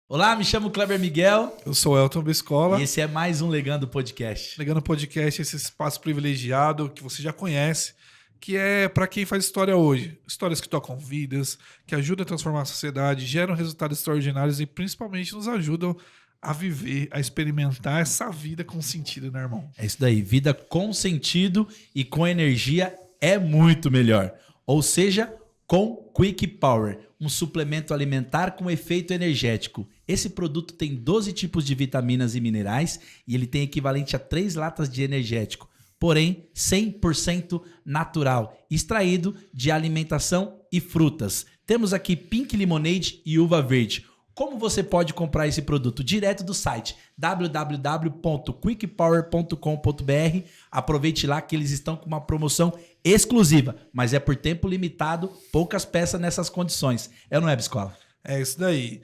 Olá, me chamo Kleber Miguel. Eu sou Elton Biscola. E esse é mais um Legando Podcast. Legando Podcast, esse espaço privilegiado que você já conhece, que é para quem faz história hoje. Histórias que tocam vidas, que ajudam a transformar a sociedade, geram resultados extraordinários e principalmente nos ajudam a viver, a experimentar essa vida com sentido, né, irmão? É isso daí. Vida com sentido e com energia é muito melhor. Ou seja, com Quick Power, um suplemento alimentar com efeito energético. Esse produto tem 12 tipos de vitaminas e minerais e ele tem equivalente a 3 latas de energético, porém 100% natural, extraído de alimentação e frutas. Temos aqui Pink Lemonade e Uva Verde. Como você pode comprar esse produto? Direto do site www.quickpower.com.br. Aproveite lá que eles estão com uma promoção exclusiva, mas é por tempo limitado, poucas peças nessas condições. É ou não é, Biscola? É isso daí.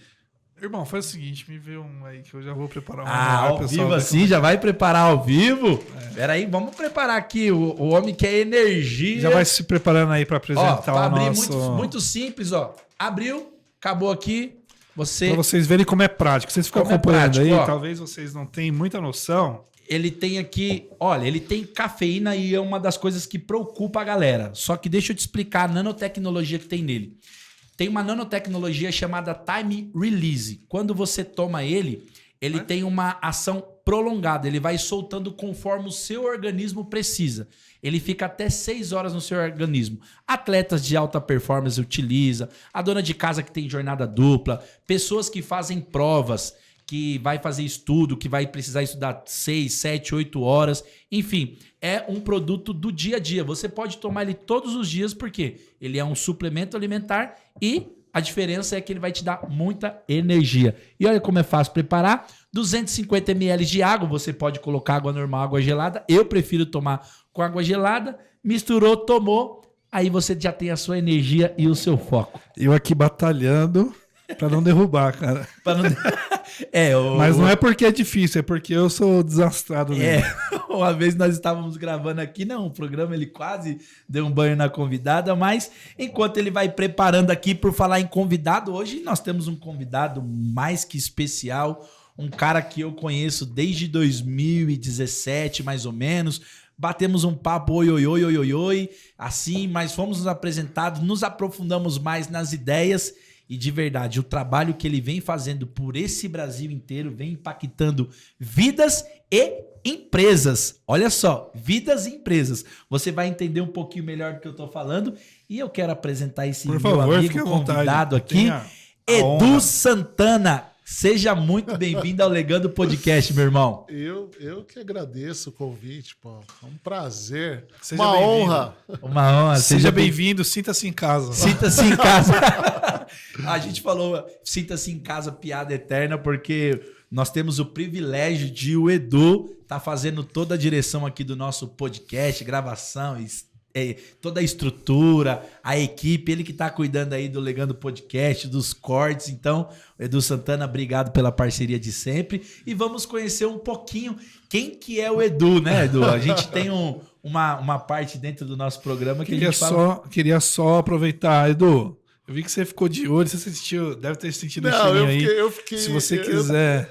Irmão, faz o seguinte, me vê um aí que eu já vou preparar ao vivo assim? Já vai preparar ao vivo? Peraí, vamos preparar aqui. O homem quer energia. Já vai se preparando aí para apresentar o nosso... Muito simples, ó. Abriu, acabou aqui. Para vocês verem como é prático. Vocês ficam acompanhando aí, talvez vocês não tenham muita noção. Ele tem aqui, olha, ele tem cafeína e é uma das coisas que preocupa a galera. Só que deixa eu te explicar a nanotecnologia que tem nele. Tem uma nanotecnologia chamada Time Release. Quando você toma ele tem uma ação prolongada. Ele vai soltando conforme o seu organismo precisa. Ele fica até 6 horas no seu organismo. Atletas de alta performance utilizam, a dona de casa que tem jornada dupla, pessoas que fazem provas, que vai fazer estudo, que vai precisar estudar 6, 7, 8 horas. Enfim, é um produto do dia a dia. Você pode tomar ele todos os dias porque ele é um suplemento alimentar e a diferença é que ele vai te dar muita energia. E olha como é fácil preparar. 250 ml de água, você pode colocar água normal, água gelada. Eu prefiro tomar com água gelada. Misturou, tomou. Aí você já tem a sua energia e o seu foco. Eu aqui batalhando para não derrubar, cara. Mas não é porque é difícil, é porque eu sou desastrado. Uma vez nós estávamos gravando aqui, o programa ele quase deu um banho na convidada, mas enquanto ele vai preparando aqui, por falar em convidado, hoje nós temos um convidado mais que especial, um cara que eu conheço desde 2017, mais ou menos. Batemos um papo oi, assim, mas fomos nos apresentados, nos aprofundamos mais nas ideias. E de verdade, o trabalho que ele vem fazendo por esse Brasil inteiro vem impactando vidas e empresas. Olha só, vidas e empresas. Você vai entender um pouquinho melhor do que eu tô falando. E eu quero apresentar esse meu amigo convidado aqui, Edu Santana. Seja muito bem-vindo ao Legando Podcast, meu irmão. Eu que agradeço o convite, pô. É um prazer. Seja uma honra. Uma honra. Seja bem-vindo, sinta-se em casa. Sinta-se em casa. A gente falou sinta-se em casa, piada eterna, porque nós temos o privilégio de o Edu tá fazendo toda a direção aqui do nosso podcast, gravação, toda a estrutura, a equipe, ele que tá cuidando aí do Legando Podcast, dos cortes. Então, Edu Santana, obrigado pela parceria de sempre. E vamos conhecer um pouquinho quem que é o Edu, né, Edu? A gente tem uma parte dentro do nosso programa que a gente fala... Queria só aproveitar, Edu. Eu vi que você ficou de olho, você sentiu, deve ter sentido o cheirinho aí. Eu fiquei. Se você quiser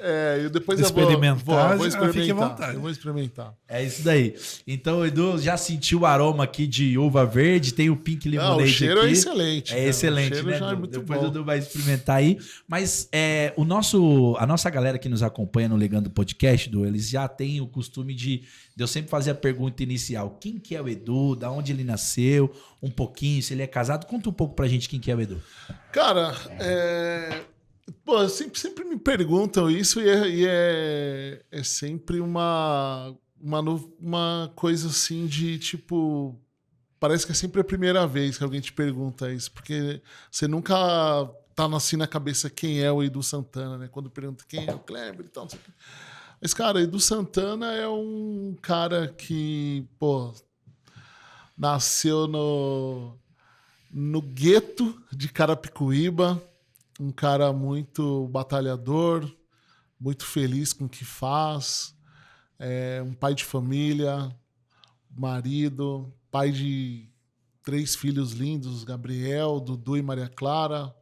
depois experimentar, vou experimentar. Fique à vontade. Eu vou experimentar. É isso daí. Então, o Edu já sentiu o aroma aqui de uva verde, tem o Pink Lemonade aqui. O cheiro é excelente. É excelente, o cheiro né? já é muito Depois bom. o Edu vai experimentar aí. Mas a nossa galera que nos acompanha no Legando Podcast, Edu, eles já têm o costume de eu sempre fazer a pergunta inicial. Quem que é o Edu? Da onde ele nasceu? Um pouquinho, se ele é casado. Conta um pouco pra gente quem que é o Edu. Cara, sempre me perguntam isso e é sempre uma coisa assim de tipo... Parece que é sempre a primeira vez que alguém te pergunta isso, porque você nunca tá assim na cabeça quem é o Edu Santana, né? Quando pergunta quem é o Kleber e tal, não sei o quê. Mas, cara, Edu Santana é um cara que, nasceu no gueto de Carapicuíba, um cara muito batalhador, muito feliz com o que faz, um pai de família, marido, pai de 3 filhos lindos, Gabriel, Dudu e Maria Clara,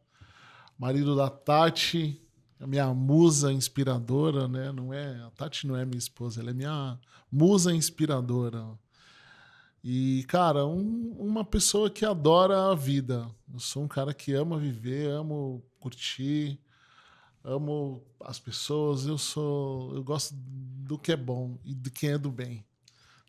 marido da Tati, a minha musa inspiradora, né? Não é, a Tati não é minha esposa, ela é minha musa inspiradora. E, cara, uma pessoa que adora a vida. Eu sou um cara que ama viver, amo curtir, amo as pessoas. Eu gosto do que é bom e de quem é do bem.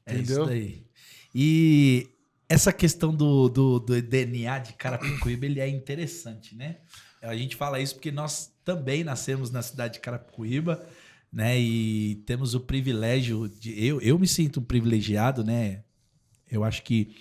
É Entendeu? isso daí. E essa questão do DNA de Carapicuíba, ele é interessante, né? A gente fala isso porque nós também nascemos na cidade de Carapicuíba, né? E temos o privilégio de... Eu me sinto um privilegiado, né? Eu acho que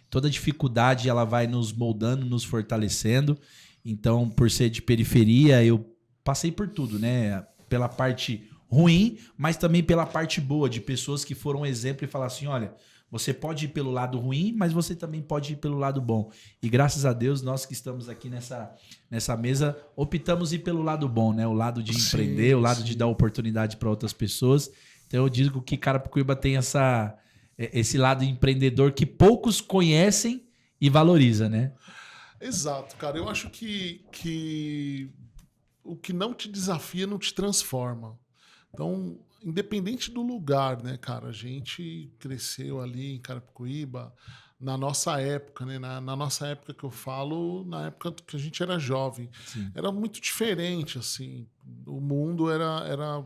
toda dificuldade ela vai nos moldando, nos fortalecendo. Então, por ser de periferia, eu passei por tudo, né? Pela parte ruim, mas também pela parte boa, de pessoas que foram um exemplo e falaram assim, olha, você pode ir pelo lado ruim, mas você também pode ir pelo lado bom. E graças a Deus, nós que estamos aqui nessa mesa, optamos ir pelo lado bom, né? O lado de empreender, o lado de dar oportunidade para outras pessoas. Então eu digo que Carapicuíba tem esse lado empreendedor que poucos conhecem e valoriza, né? Exato, cara. Eu acho que o que não te desafia não te transforma. Então, independente do lugar, né, cara? A gente cresceu ali em Carapicuíba, na nossa época, né? Na nossa época que eu falo, na época que a gente era jovem. Sim. Era muito diferente, assim. O mundo era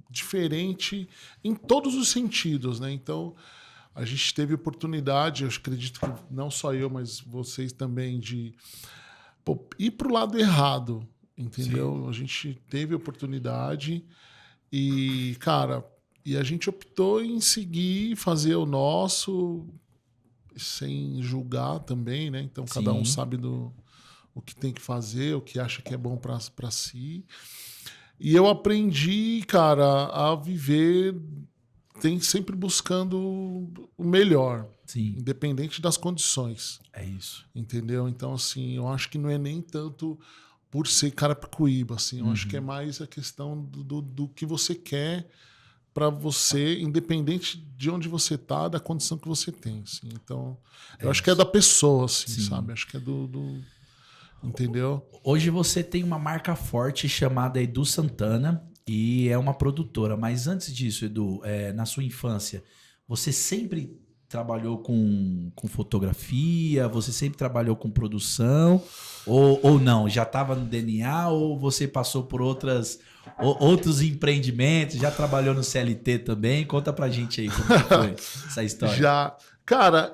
diferente em todos os sentidos, né? Então, a gente teve oportunidade, eu acredito que não só eu, mas vocês também, de ir para o lado errado, entendeu? Sim. A gente teve oportunidade e, cara, a gente optou em seguir, fazer o nosso, sem julgar também, né? Então, cada um sabe o que tem que fazer, o que acha que é bom para si. E eu aprendi, cara, a viver sempre buscando o melhor. Sim. Independente das condições. É isso. Entendeu? Então, assim, eu acho que não é nem tanto por ser Carapicuíba, assim. Eu acho que é mais a questão do que você quer para você, independente de onde você tá, da condição que você tem, assim. Então, eu acho que é da pessoa, assim, sabe? Acho que é entendeu? Hoje você tem uma marca forte chamada Edu Santana e é uma produtora. Mas antes disso, Edu, na sua infância, você sempre trabalhou com fotografia? Você sempre trabalhou com produção? Ou não? Já estava no DNA ou você passou por outros empreendimentos? Já trabalhou no CLT também? Conta pra gente aí como foi essa história. Já. Cara,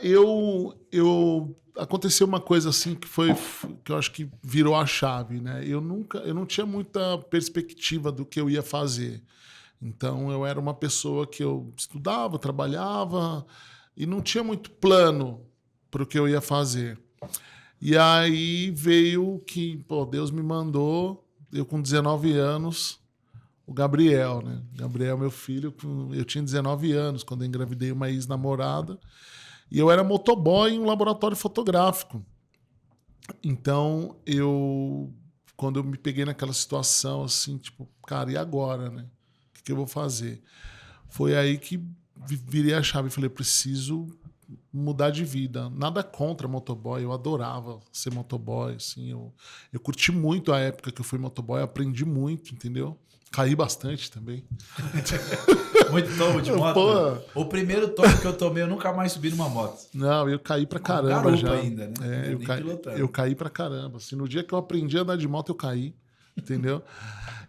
aconteceu uma coisa assim que eu acho que virou a chave, né? Eu não tinha muita perspectiva do que eu ia fazer. Então eu era uma pessoa que eu estudava, trabalhava e não tinha muito plano para o que eu ia fazer. E aí veio que, Deus me mandou, eu com 19 anos, o Gabriel, né? Gabriel, meu filho, eu tinha 19 anos quando eu engravidei uma ex-namorada. E eu era motoboy em um laboratório fotográfico. Então, quando eu me peguei naquela situação, assim, tipo, cara, e agora, né? O que eu vou fazer? Foi aí que virei a chave e falei, preciso mudar de vida. Nada contra motoboy, eu adorava ser motoboy, assim. Eu curti muito a época que eu fui motoboy, aprendi muito, entendeu? Caí bastante também. Muito tombo de moto? Pô. O primeiro tombo que eu tomei, eu nunca mais subi numa moto. Não, eu caí pra caramba já. Ainda, né? Eu caí pra caramba. Assim, no dia que eu aprendi a andar de moto, eu caí. Entendeu?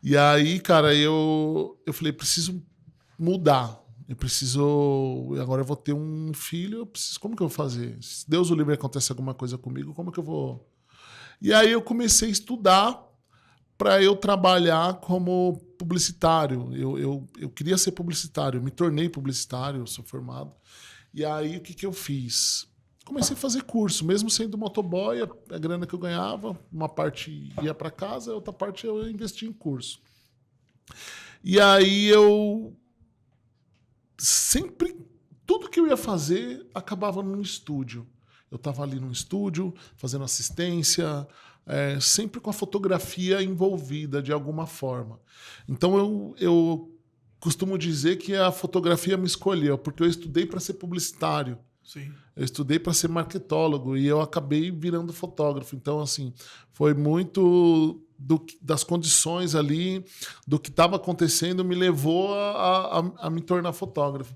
E aí, cara, eu falei, preciso mudar. Agora eu vou ter um filho, como que eu vou fazer? Se Deus o livre acontece alguma coisa comigo, como que eu vou... E aí eu comecei a estudar para eu trabalhar como publicitário. Eu queria ser publicitário, eu me tornei publicitário, eu sou formado. E aí o que eu fiz? Comecei a fazer curso, mesmo sendo motoboy, a grana que eu ganhava, uma parte ia para casa, a outra parte eu investi em curso. E aí tudo que eu ia fazer acabava num estúdio. Eu estava ali num estúdio, fazendo assistência, sempre com a fotografia envolvida de alguma forma. Então eu costumo dizer que a fotografia me escolheu, porque eu estudei para ser publicitário. Sim. Eu estudei para ser marketólogo e eu acabei virando fotógrafo. Então, assim, foi muito das condições ali, do que estava acontecendo, me levou a me tornar fotógrafo.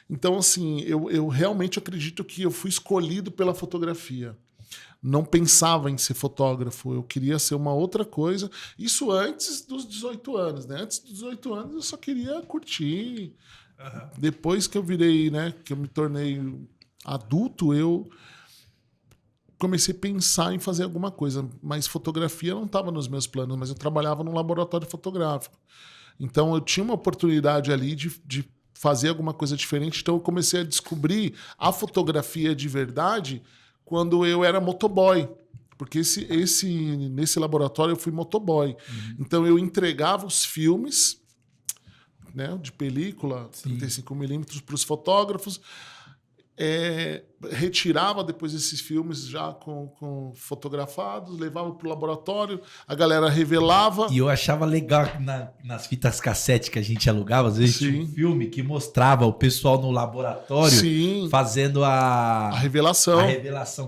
Então, assim, eu realmente acredito que eu fui escolhido pela fotografia. Não pensava em ser fotógrafo, eu queria ser uma outra coisa. Isso antes dos 18 anos, né? Antes dos 18 anos eu só queria curtir. Uhum. Depois que eu virei, né, que eu me tornei adulto, eu comecei a pensar em fazer alguma coisa. Mas fotografia não estava nos meus planos, mas eu trabalhava num laboratório fotográfico. Então eu tinha uma oportunidade ali de fazer alguma coisa diferente. Então eu comecei a descobrir a fotografia de verdade quando eu era motoboy. Porque nesse laboratório eu fui motoboy. Uhum. Então eu entregava os filmes, né, de película, 35mm, para os fotógrafos. Retirava depois esses filmes já com fotografados, levava para o laboratório, a galera revelava. E eu achava legal nas fitas cassete que a gente alugava, às vezes tinha um filme que mostrava o pessoal no laboratório fazendo a revelação.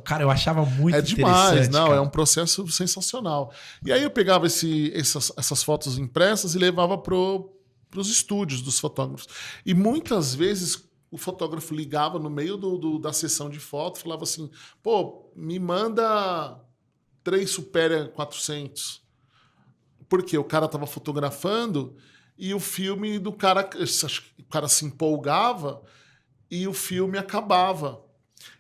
Cara, eu achava muito interessante. É demais, não, é um processo sensacional. E aí eu pegava essas fotos impressas e levava para os estúdios dos fotógrafos. E muitas vezes o fotógrafo ligava no meio da sessão de foto e falava assim, pô, me manda 3 Supera 400. Porque o cara estava fotografando e o filme do cara... O cara se empolgava e o filme acabava.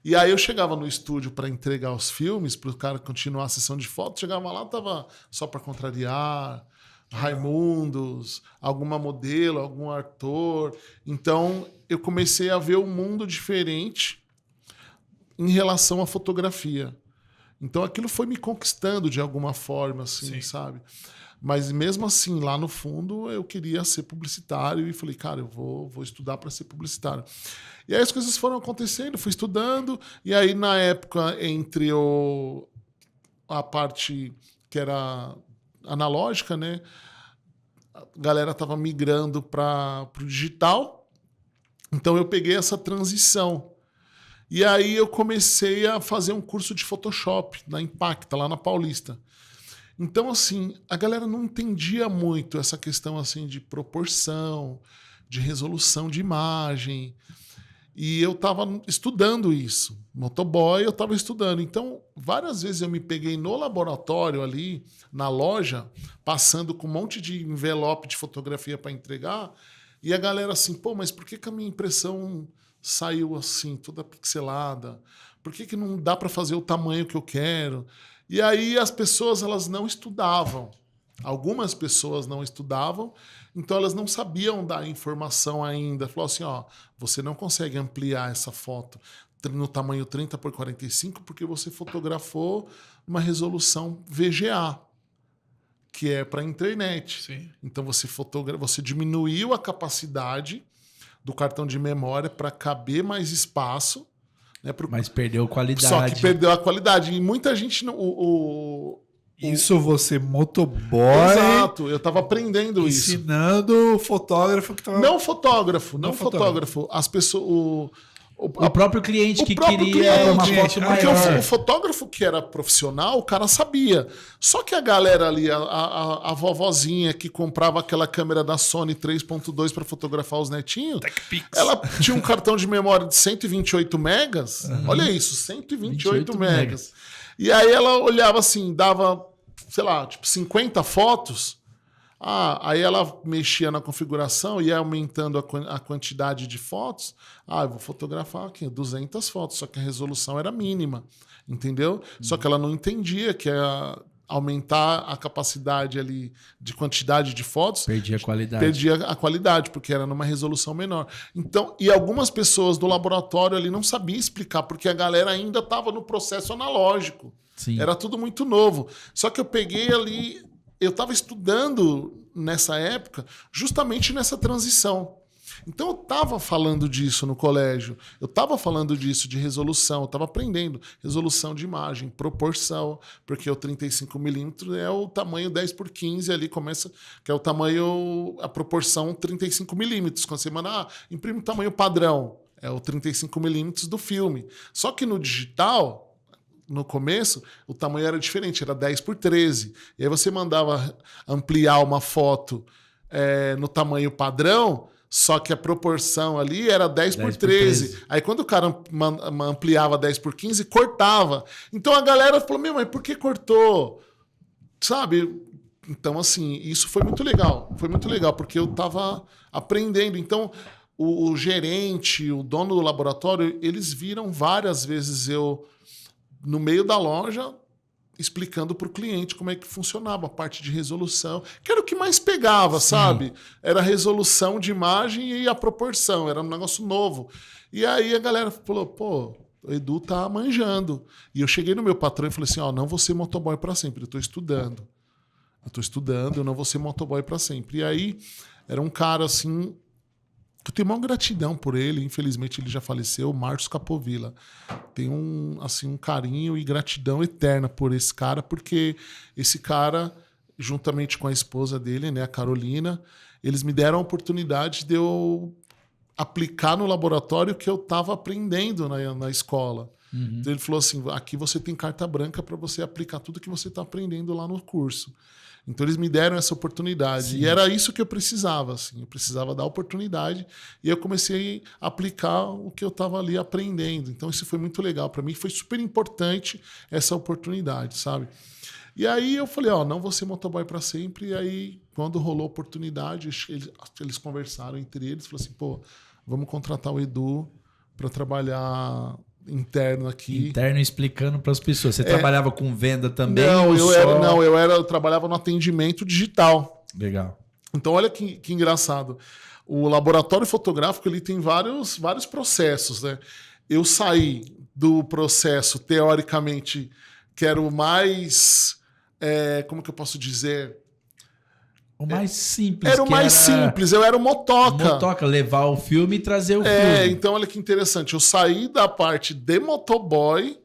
E aí eu chegava no estúdio para entregar os filmes, para o cara continuar a sessão de foto, chegava lá, tava Só Pra Contrariar, Raimundos, alguma modelo, algum ator. Então eu comecei a ver um mundo diferente em relação à fotografia. Então aquilo foi me conquistando de alguma forma, assim, sabe? Mas mesmo assim, lá no fundo, eu queria ser publicitário e falei, cara, eu vou estudar para ser publicitário. E aí as coisas foram acontecendo, fui estudando, e aí na época, entre a parte que era analógica, né? A galera estava migrando para o digital, então eu peguei essa transição. E aí eu comecei a fazer um curso de Photoshop na Impacta, lá na Paulista. Então, assim, a galera não entendia muito essa questão assim de proporção, de resolução de imagem. E eu estava estudando isso. Motoboy, eu estava estudando. Então, várias vezes eu me peguei no laboratório ali, na loja, passando com um monte de envelope de fotografia para entregar. E a galera assim, pô, mas por que a minha impressão saiu assim, toda pixelada? Por que não dá para fazer o tamanho que eu quero? E aí as pessoas, elas não estudavam. Algumas pessoas não estudavam, então elas não sabiam dar informação ainda. Falou assim, ó, você não consegue ampliar essa foto no tamanho 30x45 porque você fotografou uma resolução VGA, que é para a internet. Sim. Então você diminuiu a capacidade do cartão de memória para caber mais espaço. Né, mas perdeu qualidade. Só que perdeu a qualidade. E muita gente não... Isso você, motoboy... Exato, eu estava aprendendo isso. Ensinando o fotógrafo que estava... Não fotógrafo. As pessoas... O próprio cliente que queria uma foto maior. Porque o fotógrafo que era profissional, o cara sabia. Só que a galera ali, a vovozinha que comprava aquela câmera da Sony 3.2 para fotografar os netinhos, ela tinha um cartão de memória de 128 megas. Uhum. Olha isso, 128 megas. E aí ela olhava assim, dava, sei lá, tipo 50 fotos. Aí ela mexia na configuração e ia aumentando a quantidade de fotos. Eu vou fotografar aqui 200 fotos, só que a resolução era mínima, entendeu? Só que ela não entendia que aumentar a capacidade ali de quantidade de fotos... Perdia a qualidade. Perdia a qualidade, porque era numa resolução menor. Então, e algumas pessoas do laboratório ali não sabiam explicar, porque a galera ainda estava no processo analógico. Sim. Era tudo muito novo. Só que eu peguei ali... Eu estava estudando nessa época justamente nessa transição. Então eu estava falando disso no colégio, eu estava falando disso de resolução, eu estava aprendendo resolução de imagem, proporção, porque o 35mm é o tamanho 10x15 ali, começa, que é o tamanho, a proporção 35mm. Quando você manda, imprime o tamanho padrão, é o 35mm do filme. Só que no digital... no começo, o tamanho era diferente, era 10x13. E aí você mandava ampliar uma foto no tamanho padrão, só que a proporção ali era 10x13. Aí quando o cara ampliava 10x15, cortava. Então a galera falou, mas por que cortou? Sabe? Então, assim, isso foi muito legal. Foi muito legal, porque eu tava aprendendo. Então, o gerente, o dono do laboratório, eles viram várias vezes eu no meio da loja explicando para o cliente como é que funcionava a parte de resolução, que era o que mais pegava, sabe? Era a resolução de imagem e a proporção, era um negócio novo. E aí a galera falou, pô, o Edu tá manjando. E eu cheguei no meu patrão e falei assim, não vou ser motoboy para sempre, eu tô estudando. Eu não vou ser motoboy para sempre. E aí era um cara assim, eu tenho uma gratidão por ele, infelizmente ele já faleceu, Marcos Capovilla. Tenho um carinho e gratidão eterna por esse cara, porque esse cara, juntamente com a esposa dele, né, a Carolina, eles me deram a oportunidade de eu aplicar no laboratório que eu estava aprendendo na escola. Então ele falou assim, aqui você tem carta branca para você aplicar tudo que você está aprendendo lá no curso. Então eles me deram essa oportunidade. Sim. E era isso que eu precisava. Assim. Eu precisava da oportunidade. E eu comecei a aplicar o que eu estava ali aprendendo. Então isso foi muito legal. Para mim foi super importante essa oportunidade, sabe? E aí eu falei, não vou ser motoboy para sempre. E aí, quando rolou a oportunidade, eles conversaram entre eles. Falaram assim, pô, vamos contratar o Edu para trabalhar interno aqui. Interno explicando para as pessoas. Você trabalhava com venda também? Eu trabalhava no atendimento digital. Legal. Então, olha que engraçado. O laboratório fotográfico ele tem vários processos, né? Eu saí do processo, teoricamente, que era o mais... como que eu posso dizer? O mais simples. Era o mais simples, eu era o motoca. Motoca, levar o filme e trazer o filme. Então olha que interessante. Eu saí da parte de motoboy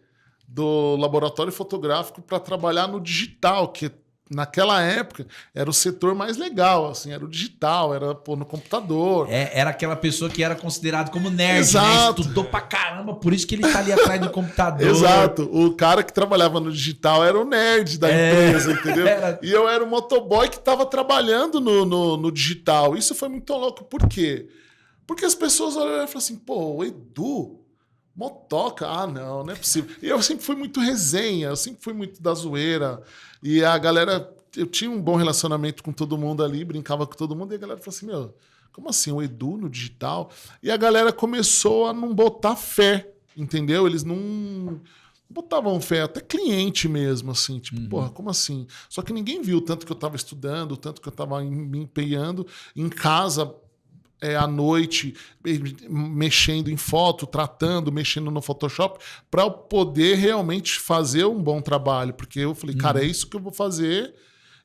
do laboratório fotográfico para trabalhar no digital, que naquela época era o setor mais legal, assim, era o digital, era no computador. Era aquela pessoa que era considerado como nerd, Exato. Né? Estudou pra caramba, por isso que ele tá ali atrás do computador. Exato. O cara que trabalhava no digital era o nerd da empresa, entendeu? E eu era o motoboy que estava trabalhando no digital. Isso foi muito louco. Por quê? Porque as pessoas olharam e falaram assim, pô, o Edu, motoca? Não é possível. E eu sempre fui muito resenha, eu sempre fui muito da zoeira. E a galera, eu tinha um bom relacionamento com todo mundo ali, brincava com todo mundo, e a galera falou assim, como assim, o Edu no digital? E a galera começou a não botar fé, entendeu? Eles não botavam fé, até cliente mesmo, assim, tipo, porra, como assim? Só que ninguém viu o tanto que eu estava estudando, o tanto que eu estava me empenhando em casa, à noite, mexendo em foto, mexendo no Photoshop, para poder realmente fazer um bom trabalho. Porque eu falei, cara, é isso que eu vou fazer.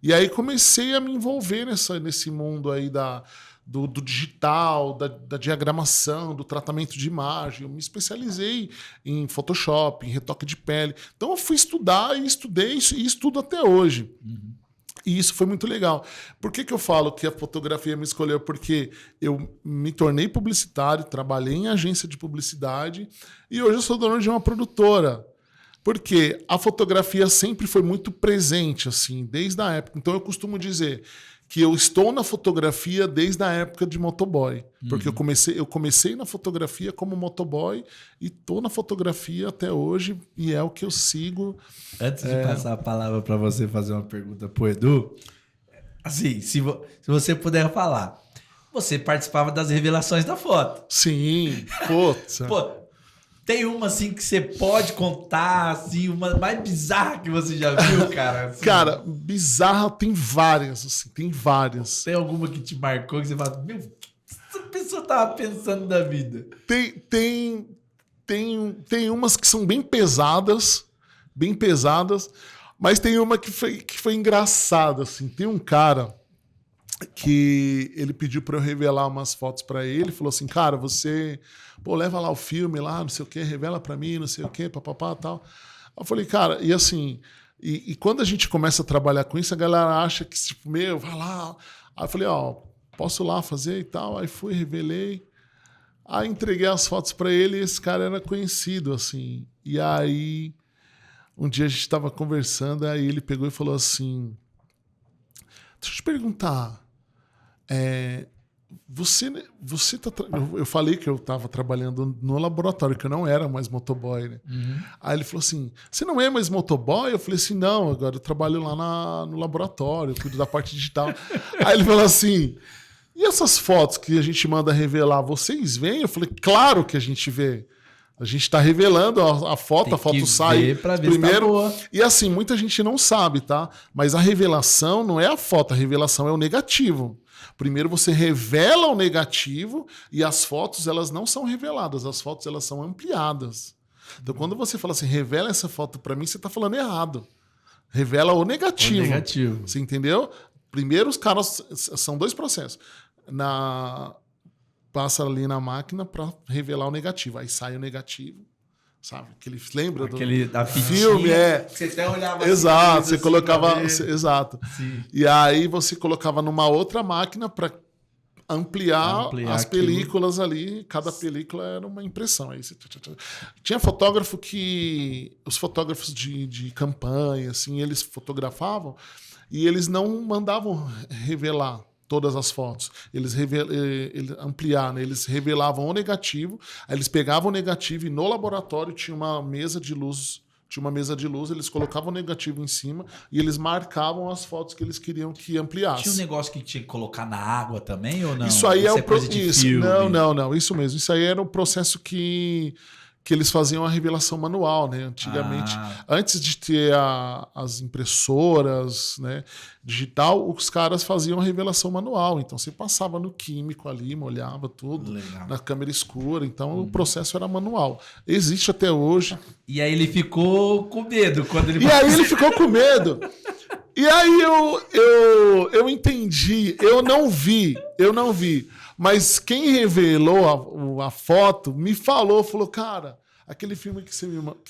E aí comecei a me envolver nesse mundo aí do digital, da diagramação, do tratamento de imagem. Eu me especializei em Photoshop, em retoque de pele. Então eu fui estudar e estudei e estudo até hoje. E isso foi muito legal. Por que eu falo que a fotografia me escolheu? Porque eu me tornei publicitário, trabalhei em agência de publicidade e hoje eu sou dono de uma produtora. Porque a fotografia sempre foi muito presente, assim, desde a época. Então eu costumo dizer que eu estou na fotografia desde a época de motoboy. Porque eu comecei na fotografia como motoboy e estou na fotografia até hoje e é o que eu sigo. Antes de passar a palavra para você fazer uma pergunta pro Edu, assim, se você puder falar, você participava das revelações da foto. Sim, putz. Pô, tem uma assim que você pode contar, assim, uma mais bizarra que você já viu, cara? Assim, cara, bizarra tem várias, assim, tem várias. Tem alguma que te marcou que você fala, meu, o que essa pessoa tava pensando da vida? Tem umas que são bem pesadas, mas tem uma que foi engraçada, assim. Tem um cara que ele pediu para eu revelar umas fotos para ele, falou assim, cara, você, leva lá o filme lá, não sei o que, revela para mim, não sei o que, papapá, tal. Eu falei, cara, e assim, e quando a gente começa a trabalhar com isso, a galera acha que, tipo, vai lá. Aí eu falei, posso lá fazer e tal, aí fui, revelei, aí entreguei as fotos para ele e esse cara era conhecido, assim, e aí Um dia a gente estava conversando, aí ele pegou e falou assim, deixa eu te perguntar, você tá eu falei que eu estava trabalhando no laboratório, que eu não era mais motoboy, né? Aí ele falou assim, você não é mais motoboy? Eu falei assim, não, agora eu trabalho lá no laboratório, eu cuido da parte digital. Aí ele falou assim, e essas fotos que a gente manda revelar, vocês veem? Eu falei, claro que a gente vê. A gente está revelando a foto sai pra ver primeiro. Se tá boa. E assim, muita gente não sabe, tá? Mas a revelação não é a foto, a revelação é o negativo. Primeiro você revela o negativo e as fotos elas não são reveladas, as fotos elas são ampliadas. Então quando você fala assim, revela essa foto para mim, você está falando errado. Revela o negativo. O negativo. Você entendeu? Primeiro os caras, são 2 processos. Passa ali na máquina para revelar o negativo. Aí sai o negativo, sabe? Aquele, lembra da filme? Você até olhava exato, assim, você colocava... exato. E aí você colocava numa outra máquina para ampliar as películas ali. Cada película era uma impressão. Aí você... Tinha fotógrafo que... Os fotógrafos de campanha, assim, eles fotografavam e eles não mandavam revelar todas as fotos. Eles ampliaram, né? Eles revelavam o negativo, aí eles pegavam o negativo e no laboratório tinha uma mesa de luz, eles colocavam o negativo em cima e eles marcavam as fotos que eles queriam que ampliasse. Tinha um negócio que tinha que colocar na água também ou não? Isso aí é o processo. Não, isso mesmo. Isso aí era um processo que eles faziam a revelação manual, né? Antigamente, antes de ter as impressoras, né, digital, os caras faziam a revelação manual. Então você passava no químico ali, molhava tudo, na câmera escura. Então o processo era manual. Existe até hoje. E aí ele ficou com medo quando ele... ele ficou com medo. E aí eu entendi, eu não vi. Mas quem revelou a foto me falou, cara, aquele filme que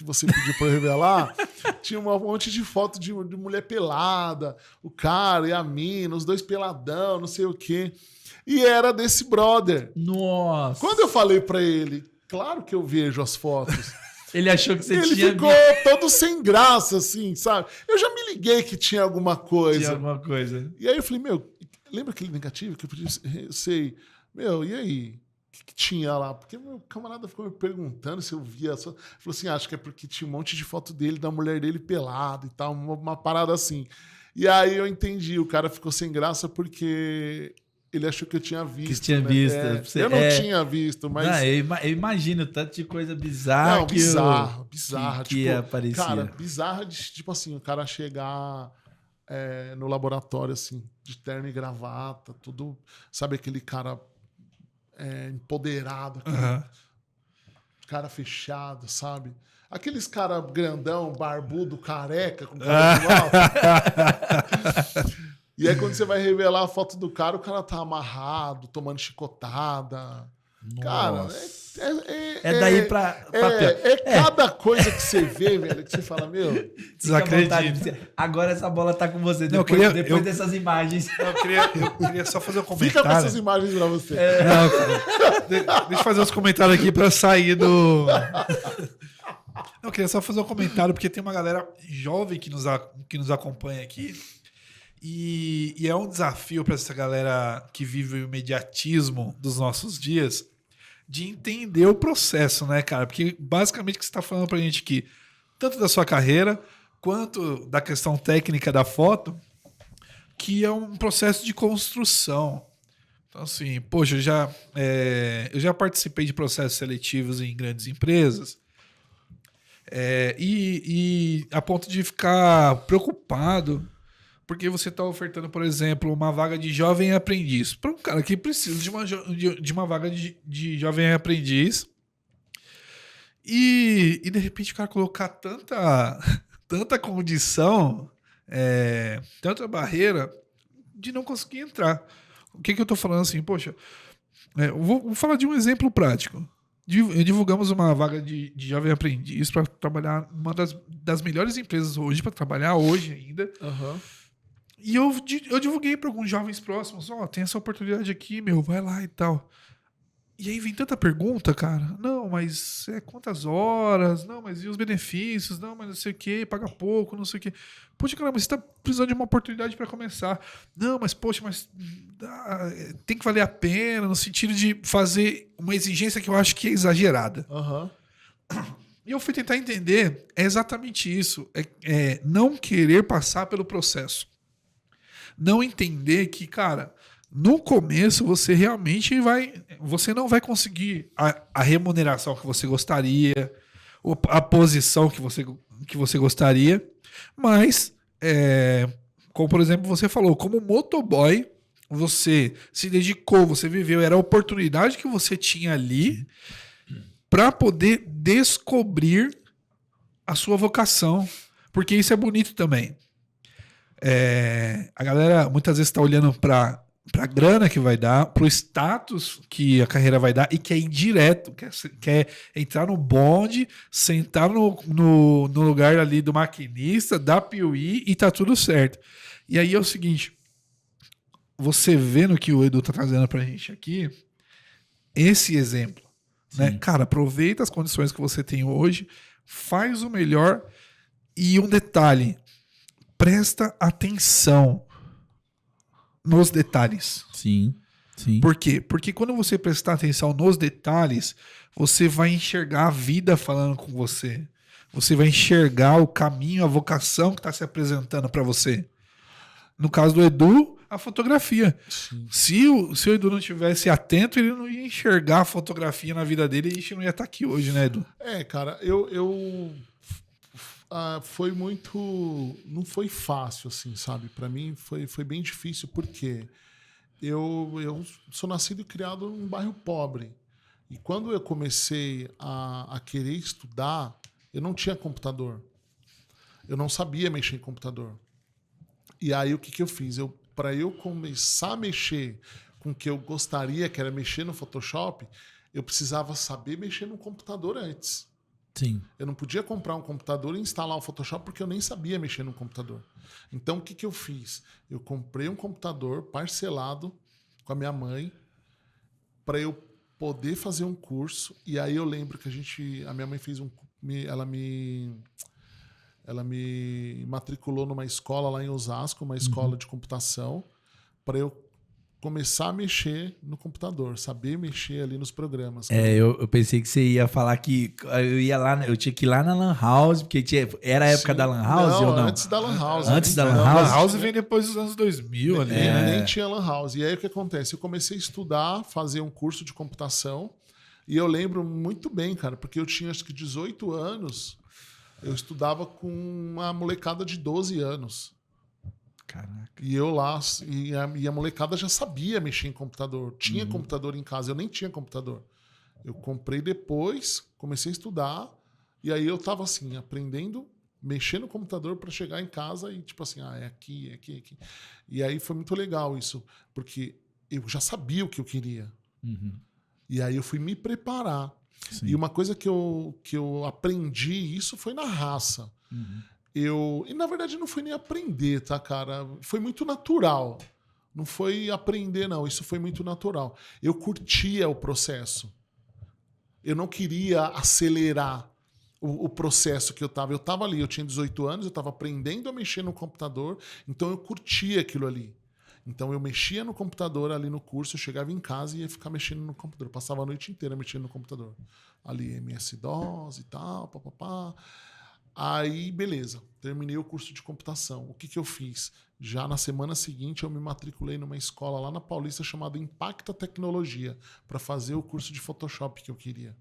você pediu para revelar tinha um monte de foto de mulher pelada, o cara e a mina, os dois peladão, não sei o quê. E era desse brother. Nossa! Quando eu falei para ele, claro que eu vejo as fotos. Ele achou que você tinha... Ele ficou todo sem graça, assim, sabe? Eu já me liguei que tinha alguma coisa. Tinha alguma coisa. E aí eu falei, lembra aquele negativo que eu podia... Sei... e aí? O que tinha lá? Porque meu camarada ficou me perguntando se eu via. Falou assim, acho que é porque tinha um monte de foto dele, da mulher dele pelada e tal, uma parada assim. E aí eu entendi, o cara ficou sem graça porque ele achou que eu tinha visto. Que tinha visto. Eu não tinha visto, mas... Não, eu imagino tanto de coisa bizarra. Não, bizarra. Que tipo, aparecia. Cara, bizarra de, tipo assim, o cara chegar... no laboratório, assim, de terno e gravata, tudo, sabe, aquele cara empoderado, aquele cara fechado, sabe? Aqueles cara grandão, barbudo, careca, com cabelo alto. E aí, quando você vai revelar a foto do cara, o cara tá amarrado, tomando chicotada. Nossa. Cara, daí pra pior. Cada coisa que você vê, velho, que você fala, meu... Desacredito. Agora essa bola tá com você, depois dessas imagens. Eu queria só fazer um comentário. Fica com essas imagens pra você. Deixa eu fazer uns comentários aqui pra sair do... Eu queria só fazer um comentário, porque tem uma galera jovem que nos acompanha aqui. E é um desafio para essa galera que vive o imediatismo dos nossos dias de entender o processo, né, cara? Porque basicamente o que você está falando pra gente aqui, tanto da sua carreira quanto da questão técnica da foto, que é um processo de construção. Então, assim, poxa, eu já participei de processos seletivos em grandes empresas e a ponto de ficar preocupado porque você está ofertando, por exemplo, uma vaga de jovem aprendiz para um cara que precisa de uma vaga de jovem aprendiz e de repente o cara colocar tanta condição, tanta barreira de não conseguir entrar. O que eu estou falando assim? Poxa, eu vou falar de um exemplo prático. Divulgamos uma vaga de jovem aprendiz para trabalhar numa das melhores empresas hoje, para trabalhar hoje ainda. Uhum. E eu divulguei para alguns jovens próximos, tem essa oportunidade aqui, vai lá e tal. E aí vem tanta pergunta, cara. Não, mas quantas horas? Não, mas e os benefícios? Não, mas não sei o quê, paga pouco, não sei o quê. Poxa, cara, mas você tá precisando de uma oportunidade para começar. Não, mas poxa, mas tem que valer a pena, no sentido de fazer uma exigência que eu acho que é exagerada. Aham. E eu fui tentar entender, é exatamente isso. É não querer passar pelo processo. Não entender que, cara, no começo você realmente você não vai conseguir a remuneração que você gostaria, a posição que você gostaria, mas, como por exemplo você falou, como motoboy, você se dedicou, você viveu, era a oportunidade que você tinha ali para poder descobrir a sua vocação, porque isso é bonito também. A galera muitas vezes está olhando para a grana que vai dar, para o status que a carreira vai dar e que é indireto, quer entrar no bonde, sentar no lugar ali do maquinista, dar piuí e tá tudo certo. E aí é o seguinte, você vendo que o Edu tá trazendo pra gente aqui, esse exemplo, né? Cara, aproveita as condições que você tem hoje, faz o melhor e um detalhe, presta atenção nos detalhes. Sim. Por quê? Porque quando você prestar atenção nos detalhes, você vai enxergar a vida falando com você. Você vai enxergar o caminho, a vocação que está se apresentando para você. No caso do Edu, a fotografia. Se o Edu não tivesse atento, ele não ia enxergar a fotografia na vida dele e a gente não ia estar aqui hoje, né, Edu? Cara, foi muito... Não foi fácil, assim, sabe? Pra mim foi bem difícil, porque eu sou nascido e criado num bairro pobre. E quando eu comecei a querer estudar, eu não tinha computador. Eu não sabia mexer em computador. E aí, o que eu fiz? Para eu começar a mexer com o que eu gostaria, que era mexer no Photoshop, eu precisava saber mexer no computador antes. Sim. Eu não podia comprar um computador e instalar o Photoshop porque eu nem sabia mexer no computador. Então, o que eu fiz? Eu comprei um computador parcelado com a minha mãe para eu poder fazer um curso. E aí eu lembro que a minha mãe fez ela me matriculou numa escola lá em Osasco, uma escola de computação, para eu começar a mexer no computador, saber mexer ali nos programas. Eu pensei que você ia falar que eu tinha que ir lá na Lan House, porque era a época da Lan House ou não? Antes da Lan House. Antes da Lan House? Lan House vem depois dos anos 2000 ali, né? Nem tinha Lan House. E aí o que acontece? Eu comecei a estudar, fazer um curso de computação, e eu lembro muito bem, cara, porque eu tinha acho que 18 anos, eu estudava com uma molecada de 12 anos. Caraca. E eu lá, e a molecada já sabia mexer em computador. Tinha computador em casa, eu nem tinha computador. Eu comprei depois, comecei a estudar, e aí eu tava assim, aprendendo, mexer no computador para chegar em casa e tipo assim, é aqui, é aqui, é aqui. E aí foi muito legal isso, porque eu já sabia o que eu queria. E aí eu fui me preparar. Sim. E uma coisa que eu aprendi, isso foi na raça. E na verdade não foi nem aprender, tá, cara? Foi muito natural. Não foi aprender, não. Isso foi muito natural. Eu curtia o processo. Eu não queria acelerar o processo que eu tava. Eu tava ali, eu tinha 18 anos, eu tava aprendendo a mexer no computador, então eu curtia aquilo ali. Então eu mexia no computador ali no curso, eu chegava em casa e ia ficar mexendo no computador. Eu passava a noite inteira mexendo no computador. Ali, MS-DOS e tal, papapá. Aí, beleza, terminei o curso de computação. O que eu fiz? Já na semana seguinte, eu me matriculei numa escola lá na Paulista chamada Impacta Tecnologia, para fazer o curso de Photoshop que eu queria.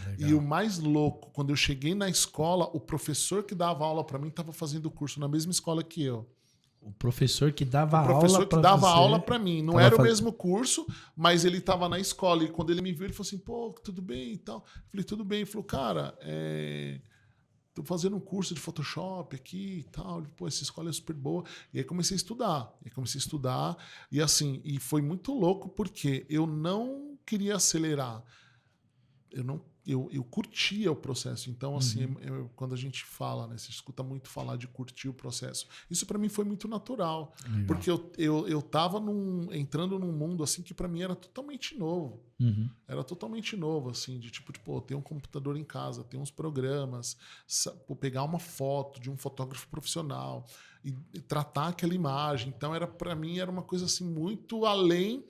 Legal. E o mais louco, quando eu cheguei na escola, o professor que dava aula para mim estava fazendo o curso na mesma escola que eu. O professor que dava aula para você. O professor que dava aula para mim. Não era o mesmo curso, mas ele estava na escola. E quando ele me viu, ele falou assim, pô, tudo bem e tal. Eu falei, tudo bem. Ele falou, cara, tô fazendo um curso de Photoshop aqui e tal. Pô, essa escola é super boa. E aí comecei a estudar. E assim, e foi muito louco porque eu não queria acelerar. Eu não eu curtia o processo. Então, assim, quando a gente fala, né, você escuta muito falar de curtir o processo. Isso para mim foi muito natural. Legal. Porque eu tava entrando num mundo assim que para mim era totalmente novo. Era totalmente novo, assim, de tipo, ter um computador em casa, ter uns programas, pegar uma foto de um fotógrafo profissional e tratar aquela imagem. Então, para mim, era uma coisa assim muito além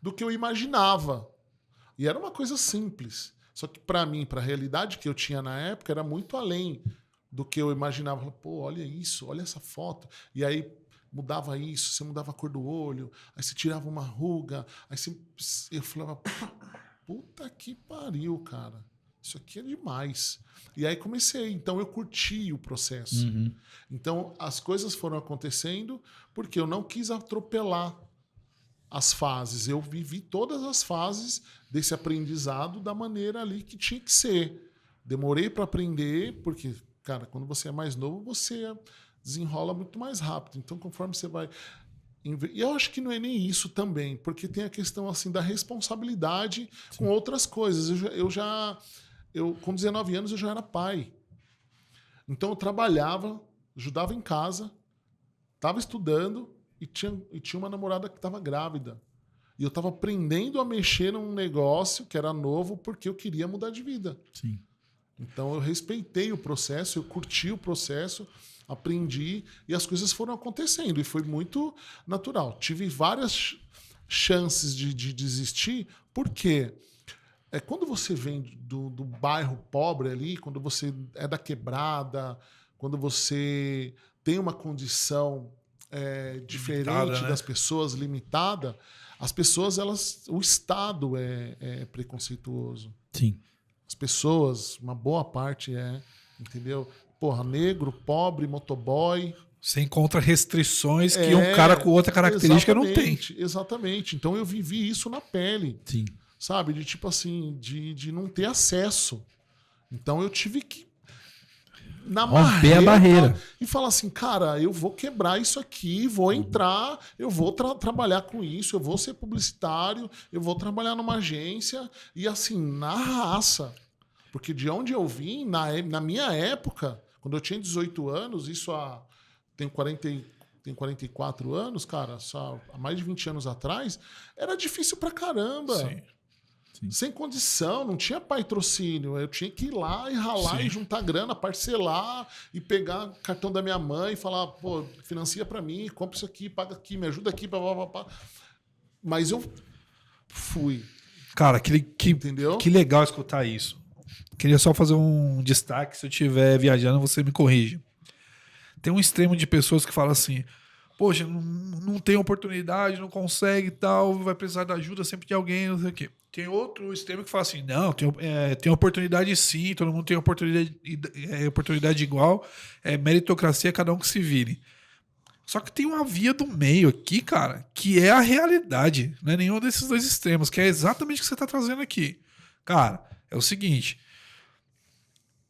do que eu imaginava. E era uma coisa simples. Só que para mim, para a realidade que eu tinha na época, era muito além do que eu imaginava. Pô, olha isso, olha essa foto. E aí mudava isso, você mudava a cor do olho, aí você tirava uma ruga, aí eu falava, puta que pariu, cara. Isso aqui é demais. E aí comecei. Então eu curti o processo. Então as coisas foram acontecendo porque eu não quis atropelar as fases. Eu vivi todas as fases desse aprendizado da maneira ali que tinha que ser. Demorei para aprender, porque, cara, quando você é mais novo, você desenrola muito mais rápido. Então, conforme você vai... E eu acho que não é nem isso também, porque tem a questão assim da responsabilidade com outras coisas. Eu com 19 anos, eu já era pai. Então, eu trabalhava, ajudava em casa, estava estudando, e tinha uma namorada que estava grávida. E eu estava aprendendo a mexer num negócio que era novo porque eu queria mudar de vida. Sim. Então eu respeitei o processo, eu curti o processo, aprendi e as coisas foram acontecendo. E foi muito natural. Tive várias chances de desistir, porque quando você vem do bairro pobre ali, quando você é da quebrada, quando você tem uma condição... diferente limitada, né? das pessoas, limitada, as pessoas, o Estado é preconceituoso. Sim. As pessoas, uma boa parte entendeu? Porra, negro, pobre, motoboy. Você encontra restrições que um cara com outra característica não tem. Exatamente. Então eu vivi isso na pele. Sim. Sabe? De tipo assim, de não ter acesso. Então eu tive que romper a barreira e falar assim, cara, eu vou quebrar isso aqui, vou entrar, eu vou trabalhar com isso, eu vou ser publicitário, eu vou trabalhar numa agência e assim, na raça. Porque de onde eu vim, na minha época, quando eu tinha 18 anos, tenho 44 anos, cara, só há mais de 20 anos atrás, era difícil pra caramba. Sim. Sem condição, não tinha patrocínio. Eu tinha que ir lá e ralar e juntar grana, parcelar e pegar cartão da minha mãe e falar, pô, financia pra mim, compra isso aqui, paga aqui, me ajuda aqui, papapá. Mas eu fui. Cara, entendeu? Que legal escutar isso. Queria só fazer um destaque, se eu estiver viajando, você me corrige. Tem um extremo de pessoas que falam assim, poxa, não tem oportunidade, não consegue e tal, vai precisar da ajuda sempre de alguém, não sei o quê. Tem outro extremo que fala assim, não, tem oportunidade sim, todo mundo tem oportunidade igual, meritocracia, cada um que se vire. Só que tem uma via do meio aqui, cara, que é a realidade, não é nenhum desses dois extremos, que é exatamente o que você está trazendo aqui. Cara, é o seguinte,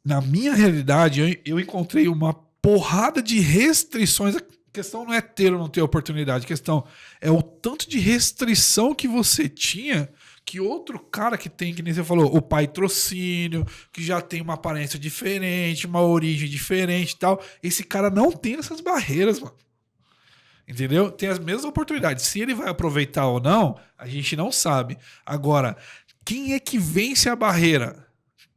na minha realidade, eu encontrei uma porrada de restrições. A questão não é ter ou não ter oportunidade, a questão é o tanto de restrição que você tinha que outro cara que tem, que nem você falou, o patrocínio, que já tem uma aparência diferente, uma origem diferente e tal, esse cara não tem essas barreiras, mano. Entendeu? Tem as mesmas oportunidades. Se ele vai aproveitar ou não, a gente não sabe. Agora, quem é que vence a barreira?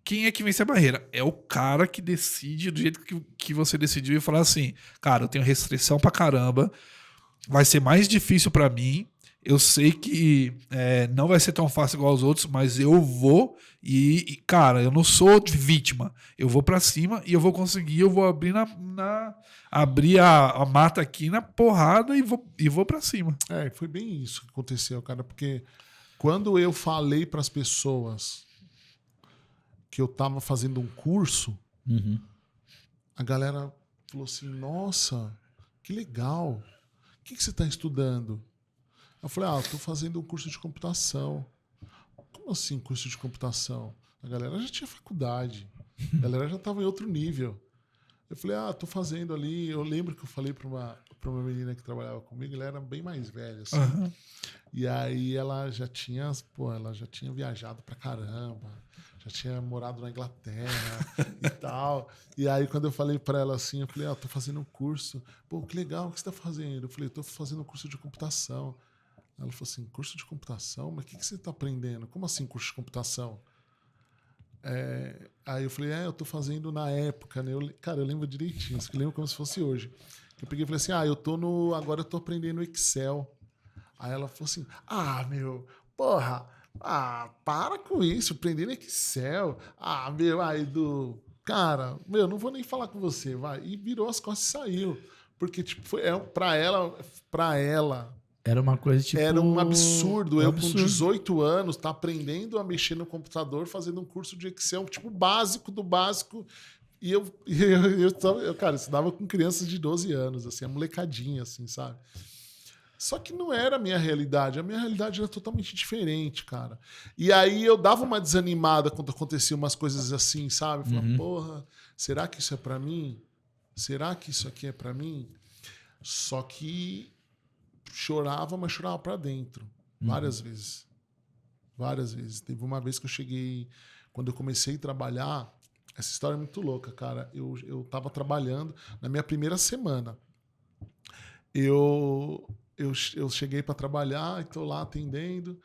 Quem é que vence a barreira? É o cara que decide do jeito que você decidiu e falar assim, cara, eu tenho restrição pra caramba, vai ser mais difícil pra mim, eu sei que não vai ser tão fácil igual aos outros, mas eu vou cara, eu não sou vítima. Eu vou pra cima e eu vou conseguir, eu vou abrir abrir a mata aqui na porrada e vou pra cima. Foi bem isso que aconteceu, cara, porque quando eu falei pras pessoas que eu tava fazendo um curso, a galera falou assim, nossa, que legal. O que você tá estudando? Eu falei, eu tô fazendo um curso de computação. Como assim curso de computação? A galera já tinha faculdade. A galera já estava em outro nível. Eu falei, tô fazendo ali. Eu lembro que eu falei pra uma menina que trabalhava comigo, ela era bem mais velha, assim. Aham. E aí ela já tinha viajado pra caramba, já tinha morado na Inglaterra e tal. E aí quando eu falei pra ela assim, eu falei, tô fazendo um curso. Pô, que legal, o que você tá fazendo? Eu falei, tô fazendo um curso de computação. Ela falou assim, curso de computação? Mas o que você tá aprendendo? Como assim curso de computação? Aí eu falei, eu tô fazendo na época, né? Cara, eu lembro direitinho, eu lembro como se fosse hoje. Eu peguei e falei assim, agora eu tô aprendendo Excel. Aí ela falou assim, porra, para com isso, aprendendo Excel. Cara, não vou nem falar com você, vai. E virou as costas e saiu. Porque, tipo, pra ela, Era uma coisa tipo... era um absurdo. Eu, com absurdo. 18 anos, tá aprendendo a mexer no computador, fazendo um curso de Excel, tipo, básico do básico. E cara, eu estudava com crianças de 12 anos, assim, a molecadinha, assim, sabe? Só que não era a minha realidade. A minha realidade era totalmente diferente, cara. E aí eu dava uma desanimada quando aconteciam umas coisas assim, sabe? Falava, porra, será que isso é pra mim? Será que isso aqui é pra mim? Só que chorava, mas chorava pra dentro. Várias vezes. Várias vezes. Teve uma vez que eu cheguei... Quando eu comecei a trabalhar... Essa história é muito louca, cara. Eu tava trabalhando... Na minha primeira semana, eu cheguei para trabalhar e tô lá atendendo.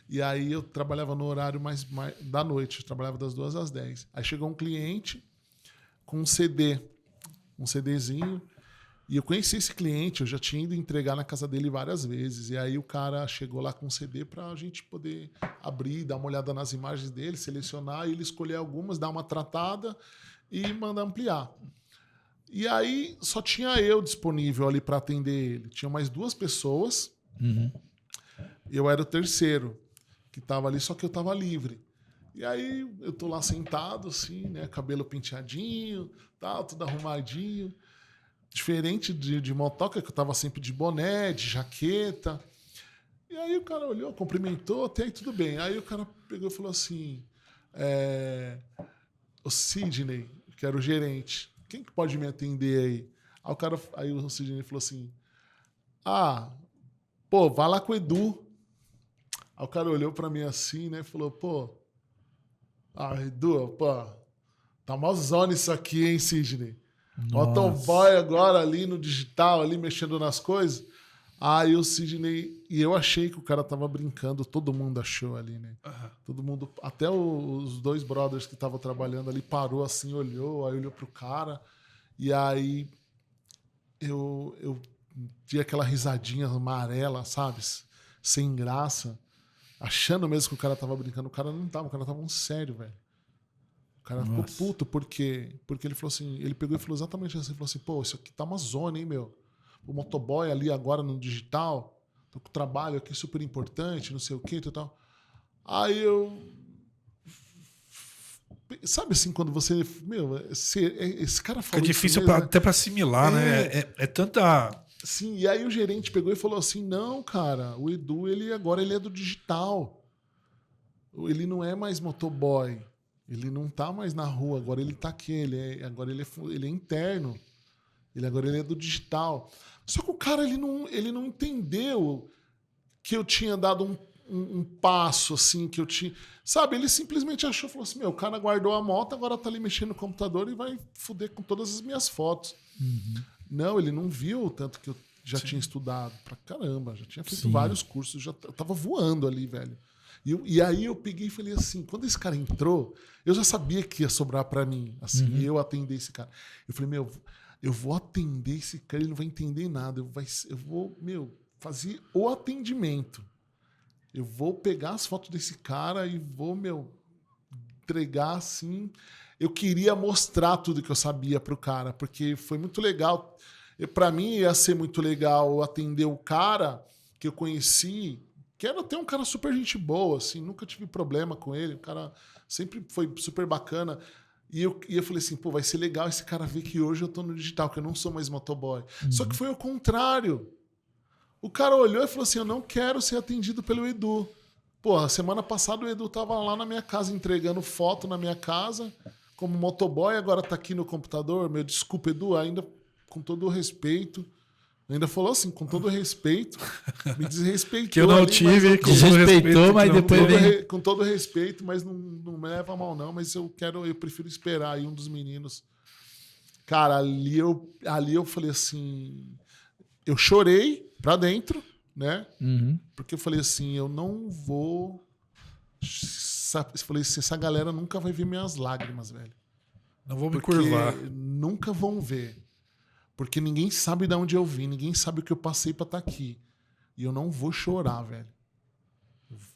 E aí eu trabalhava no horário mais da noite. Eu trabalhava das 2 às 10. Aí chegou um cliente com um CD. Um CDzinho. E eu conheci esse cliente, eu já tinha ido entregar na casa dele várias vezes. E aí o cara chegou lá com um CD para a gente poder abrir, dar uma olhada nas imagens dele, selecionar, e ele escolher algumas, dar uma tratada e mandar ampliar. E aí só tinha eu disponível ali para atender ele. Tinha mais 2 pessoas. Eu era o terceiro que estava ali, só que eu estava livre. E aí eu tô lá sentado, assim, né? Cabelo penteadinho, tal, tudo arrumadinho. Diferente de motoca, que eu tava sempre de boné, de jaqueta. E aí o cara olhou, cumprimentou, até aí tudo bem. Aí o cara pegou e falou assim, o Sidney, que era o gerente, quem que pode me atender aí? Aí o Sidney falou assim, vai lá com o Edu. Aí o cara olhou pra mim assim, né, e falou, Edu, tá mó zona isso aqui, hein, Sidney? Motoboy agora ali no digital, ali mexendo nas coisas. Aí o Sidney... E eu achei que o cara tava brincando, todo mundo achou ali, né? Todo mundo... Até os 2 brothers que estavam trabalhando ali parou assim, olhou, aí olhou pro cara. E aí eu vi aquela risadinha amarela, sabe? Sem graça. Achando mesmo que o cara tava brincando. O cara não tava, o cara tava um sério, velho. O cara ficou puto, porque ele falou assim, ele pegou e falou exatamente assim, falou assim, isso aqui tá uma zona, hein, meu? O motoboy ali agora no digital, tô com o trabalho aqui super importante, não sei o que, tal. Aí eu... Sabe assim, quando você... esse cara falou... É difícil até pra assimilar, né? É tanta... Sim, e aí o gerente pegou e falou assim, não, cara, o Edu, agora ele é do digital. Ele não é mais motoboy. Ele não tá mais na rua, agora ele tá aqui, ele é interno. Agora ele é do digital. Só que o cara, ele não entendeu que eu tinha dado um passo, assim, que eu tinha... Sabe, ele simplesmente achou, falou assim, o cara guardou a moto, agora tá ali mexendo no computador e vai foder com todas as minhas fotos. Não, ele não viu o tanto que eu já tinha estudado pra caramba, já tinha feito vários cursos, já tava voando ali, velho. E aí eu peguei e falei assim, quando esse cara entrou, eu já sabia que ia sobrar pra mim, assim, eu atender esse cara. Eu falei, eu vou atender esse cara, ele não vai entender nada, eu vou fazer o atendimento. Eu vou pegar as fotos desse cara e vou, entregar assim. Eu queria mostrar tudo que eu sabia pro cara, porque foi muito legal. Pra mim ia ser muito legal atender o cara que eu conheci, que era até um cara super gente boa, assim, nunca tive problema com ele, o cara sempre foi super bacana. E eu falei assim, vai ser legal esse cara ver que hoje eu tô no digital, que eu não sou mais motoboy. Só que foi o contrário. O cara olhou e falou assim, eu não quero ser atendido pelo Edu. Semana passada o Edu tava lá na minha casa entregando foto na minha casa, como motoboy, agora tá aqui no computador. Meu, desculpa, Edu, ainda com todo o respeito. Ainda falou assim, com todo o respeito, me desrespeitou. Que eu não ali, tive, mas com desrespeitou, mas depois vem... com todo respeito, mas não me leva a mal não, mas eu prefiro esperar aí um dos meninos. Cara, ali eu falei assim, eu chorei pra dentro, né? Uhum. Porque eu falei assim, eu não vou... Eu falei assim, essa galera nunca vai ver minhas lágrimas, velho. Não vou me Porque curvar. nunca vão ver. Porque ninguém sabe de onde eu vim, ninguém sabe o que eu passei pra estar aqui. E eu não vou chorar, velho.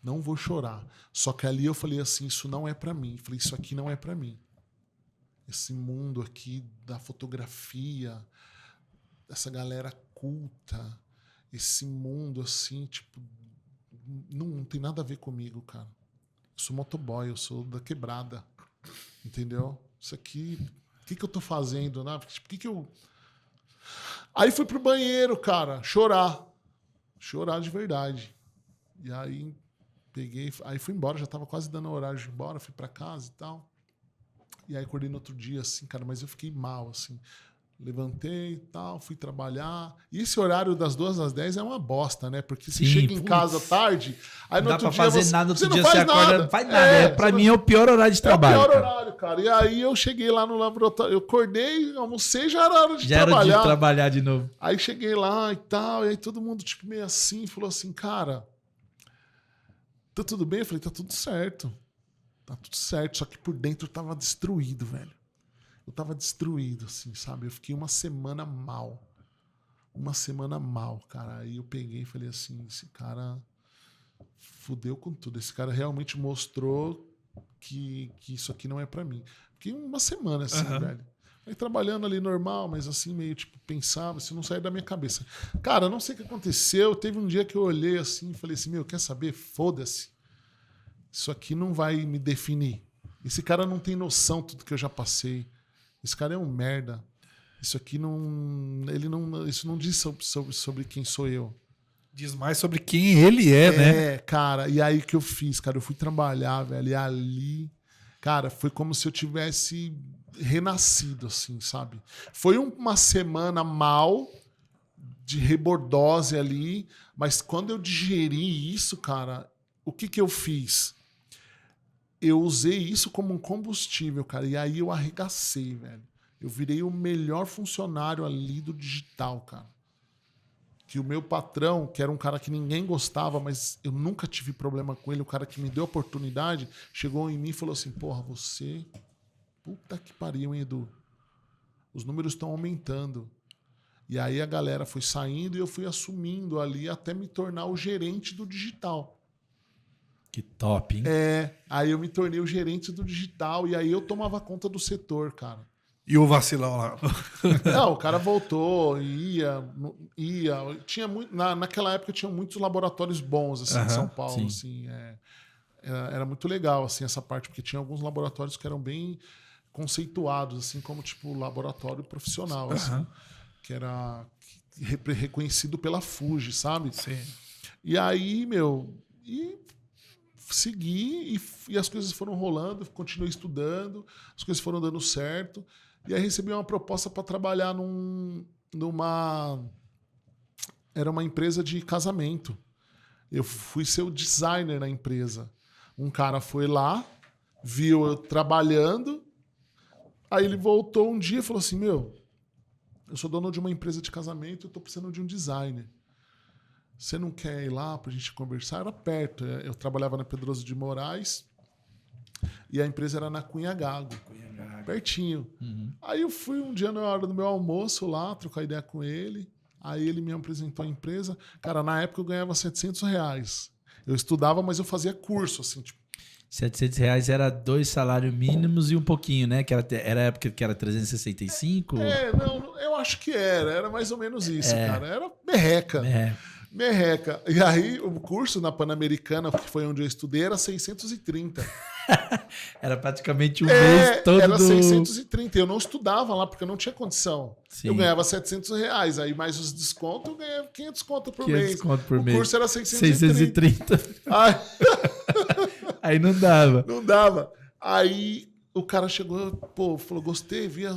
Não vou chorar. Só que ali eu falei assim, isso não é pra mim. Eu falei, isso aqui não é pra mim. Esse mundo aqui da fotografia, essa galera culta, esse mundo assim, tipo, não tem nada a ver comigo, cara. Eu sou motoboy, eu sou da quebrada. Entendeu? Isso aqui, o que eu tô fazendo, né? Por que eu... Aí fui pro banheiro, cara, chorar de verdade. E aí peguei, aí fui embora, já tava quase dando horário de ir embora, fui pra casa e tal. E aí acordei no outro dia, assim, cara, mas eu fiquei mal, assim. Levantei e tal, fui trabalhar. E esse horário das 2 às 10 é uma bosta, né? Porque você chega em casa tarde, aí no Não dá outro pra dia fazer nada, no outro dia não faz você acorda, nada. não faz nada. Pra mim é o pior horário de trabalho. É o pior cara. horário, cara. E aí eu cheguei lá no laboratório, eu acordei, almocei, já era hora de Já trabalhar. era de trabalhar de novo. Aí cheguei lá e tal, e aí todo mundo, tipo, meio assim, falou assim, cara, tá tudo bem? Eu falei, tá tudo certo. Tá tudo certo, só que por dentro eu tava destruído, velho. Eu tava destruído, assim, sabe? Eu fiquei uma semana mal. Cara. Aí eu peguei e falei assim, esse cara fudeu com tudo. Esse cara realmente mostrou que isso aqui não é pra mim. Fiquei uma semana, assim, velho. Aí trabalhando ali normal, mas assim, meio tipo, pensava, isso não saía da minha cabeça. Cara, eu não sei o que aconteceu. Teve um dia que eu olhei assim e falei assim, meu, quer saber? Foda-se. Isso aqui não vai me definir. Esse cara não tem noção de tudo que eu já passei. Esse cara é um merda. Isso aqui não... Isso não diz sobre quem sou eu. Diz mais sobre quem ele é, né? É, cara. E aí que eu fiz, cara? Eu fui trabalhar, velho. E ali... Cara, foi como se eu tivesse renascido, assim, sabe? Foi uma semana mal, de rebordose ali. Mas quando eu digeri isso, cara... O que eu fiz? Eu usei isso como um combustível, cara. E aí eu arregacei, velho. Eu virei o melhor funcionário ali do digital, cara. Que o meu patrão, que era um cara que ninguém gostava, mas eu nunca tive problema com ele, o cara que me deu a oportunidade, chegou em mim e falou assim, porra, você... Puta que pariu, hein, Edu? Os números estão aumentando. E aí a galera foi saindo e eu fui assumindo ali até me tornar o gerente do digital. Que top, hein? É, aí eu me tornei o gerente do digital e aí eu tomava conta do setor, cara. E o vacilão lá? Não, o cara voltou, ia. Tinha muito, naquela época tinha muitos laboratórios bons assim, em São Paulo. Assim, era muito legal assim, essa parte, porque tinha alguns laboratórios que eram bem conceituados, assim, como tipo laboratório profissional, assim, que era reconhecido pela Fuji, sabe? Sim. E aí, meu... segui e as coisas foram rolando, continuei estudando, as coisas foram dando certo. E aí recebi uma proposta para trabalhar era uma empresa de casamento. Eu fui ser o designer na empresa. Um cara foi lá, viu eu trabalhando, aí ele voltou um dia e falou assim, meu, eu sou dono de uma empresa de casamento, eu tô precisando de um designer. Você não quer ir lá pra gente conversar? Era perto. Eu trabalhava na Pedroso de Moraes e a empresa era na Cunha Gago. Pertinho. Aí eu fui um dia na hora do meu almoço lá, trocar ideia com ele. Aí ele me apresentou a empresa. Cara, na época eu ganhava R$700. Eu estudava, mas eu fazia curso, assim, tipo. R$700 era 2 salários mínimos e um pouquinho, né? Que era a época que era 365? Não, eu acho que era mais ou menos isso, cara. Era merreca. Merreca. E aí, o curso na Pan-Americana, que foi onde eu estudei, era 630. Era praticamente um mês todo. Era 630. Eu não estudava lá, porque eu não tinha condição. Sim. Eu ganhava R$700. Aí, mais os descontos, eu ganhava 500 conto por mês. 500 conto por mês. O curso era 630. Aí não dava. Não dava. Aí, o cara chegou, pô, falou, gostei, vi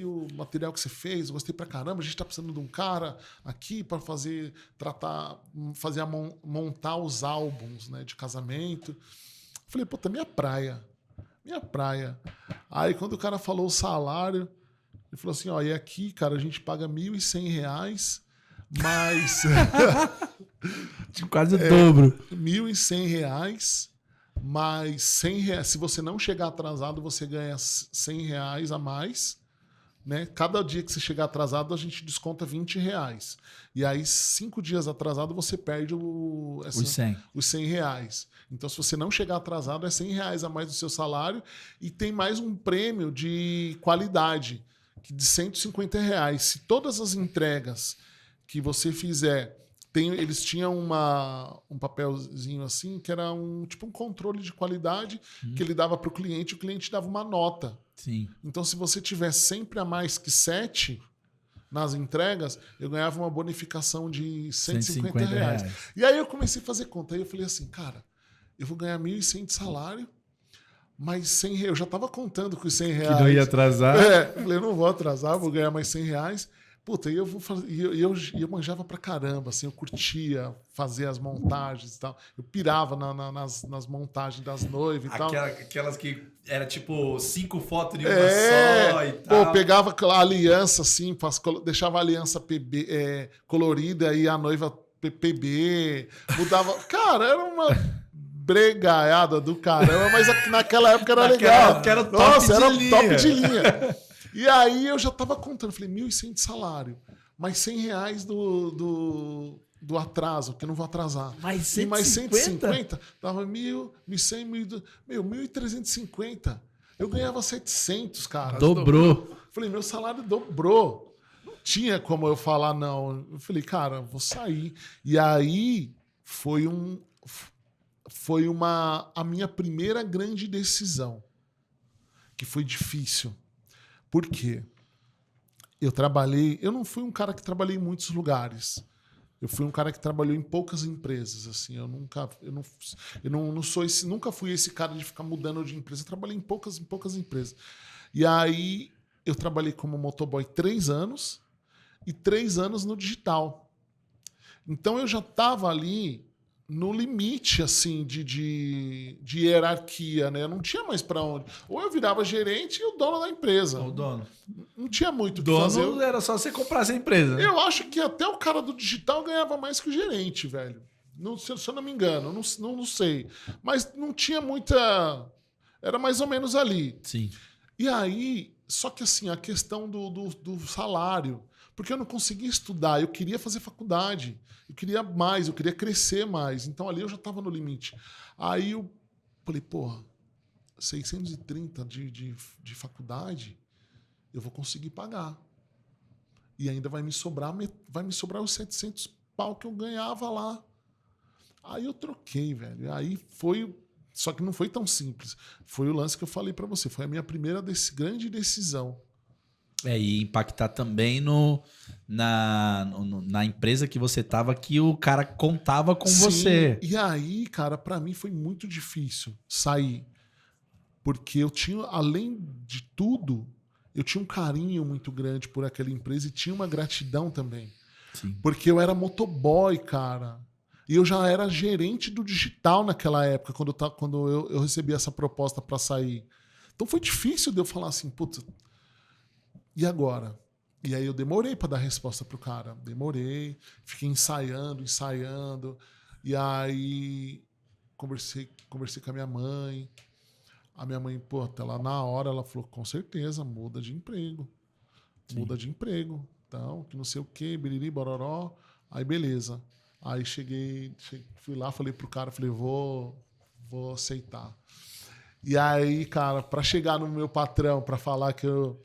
o material que você fez, gostei pra caramba, a gente tá precisando de um cara aqui pra montar os álbuns, né, de casamento. Falei, puta, minha praia. Aí quando o cara falou o salário, ele falou assim, ó, e aqui, cara, a gente paga R$ 1.100, mas... Quase o dobro. R$ 1.100, mas R$ 100, se você não chegar atrasado, você ganha R$ 100 a mais, né? Cada dia que você chegar atrasado, a gente desconta R$ 20. E aí, 5 dias atrasado, você perde os R$ 100. Então, se você não chegar atrasado, é R$ 100 a mais do seu salário e tem mais um prêmio de qualidade de R$ 150. Se todas as entregas que você fizer... Eles tinham um papelzinho assim, que era tipo um controle de qualidade que ele dava para o cliente dava uma nota. Sim. Então, se você tiver sempre a mais que 7 nas entregas, eu ganhava uma bonificação de R$ 150. E aí eu comecei a fazer conta. Aí eu falei assim, cara, eu vou ganhar 1.100 de salário, mas R$ 100, eu já estava contando com os R$ 100. Que não ia atrasar. Eu falei, eu não vou atrasar, vou ganhar mais R$ 100. Puta, e eu vou fazer. Eu manjava pra caramba, assim, eu curtia fazer as montagens e tal. Eu pirava nas montagens das noivas e tal. Aquelas que era tipo 5 fotos de uma só e tal. Pô, pegava a aliança, assim, deixava a aliança colorida e a noiva PB, mudava. Cara, era uma bregaiada do caramba, mas naquela época era legal. Era top. Nossa, era top de linha. E aí eu já tava contando, falei, 1.100 de salário, mais R$ 100 do atraso, porque eu não vou atrasar. Mais 150? E mais 150, dava 1.000, 1.100, 1.350. Eu ganhava 700, cara. Dobrou. Falei, meu salário dobrou. Não tinha como eu falar não. Eu falei, cara, vou sair. E aí foi a minha primeira grande decisão, que foi difícil. Por quê? Eu não fui um cara que trabalhei em muitos lugares. Eu fui um cara que trabalhou em poucas empresas, assim. Nunca fui esse cara de ficar mudando de empresa. Eu trabalhei em poucas empresas. E aí eu trabalhei como motoboy 3 anos e 3 anos no digital. Então eu já estava ali no limite, assim, de hierarquia, né? Eu não tinha mais para onde. Ou eu virava gerente e o dono da empresa. O dono. Não tinha muito o que fazer. Dono era só você comprar essa empresa. Eu acho que até o cara do digital ganhava mais que o gerente, velho. Não, se eu não me engano, não sei. Mas não tinha muita... Era mais ou menos ali. Sim. E aí, só que assim, a questão do salário... Porque eu não conseguia estudar, eu queria fazer faculdade, eu queria mais, eu queria crescer mais. Então ali eu já estava no limite. Aí eu falei, porra, 630 de faculdade, eu vou conseguir pagar. E ainda vai me sobrar os 700 pau que eu ganhava lá. Aí eu troquei, velho. Aí foi... Só que não foi tão simples. Foi o lance que eu falei para você. Foi a minha primeira grande decisão. E impactar também na empresa que você tava, que o cara contava com você. E aí, cara, pra mim foi muito difícil sair. Porque eu tinha, além de tudo, eu tinha um carinho muito grande por aquela empresa e tinha uma gratidão também. Sim. Porque eu era motoboy, cara. E eu já era gerente do digital naquela época, quando eu recebi essa proposta pra sair. Então foi difícil de eu falar assim, puta... E agora? E aí eu demorei para dar resposta pro cara. Demorei, fiquei ensaiando. E aí conversei com a minha mãe. A minha mãe, pô, até lá na hora, ela falou, com certeza, muda de emprego. Sim. Muda de emprego. Então, que não sei o quê, biriri, bororó. Aí, beleza. Aí fui lá, falei pro cara, falei, vou aceitar. E aí, cara, para chegar no meu patrão, para falar que eu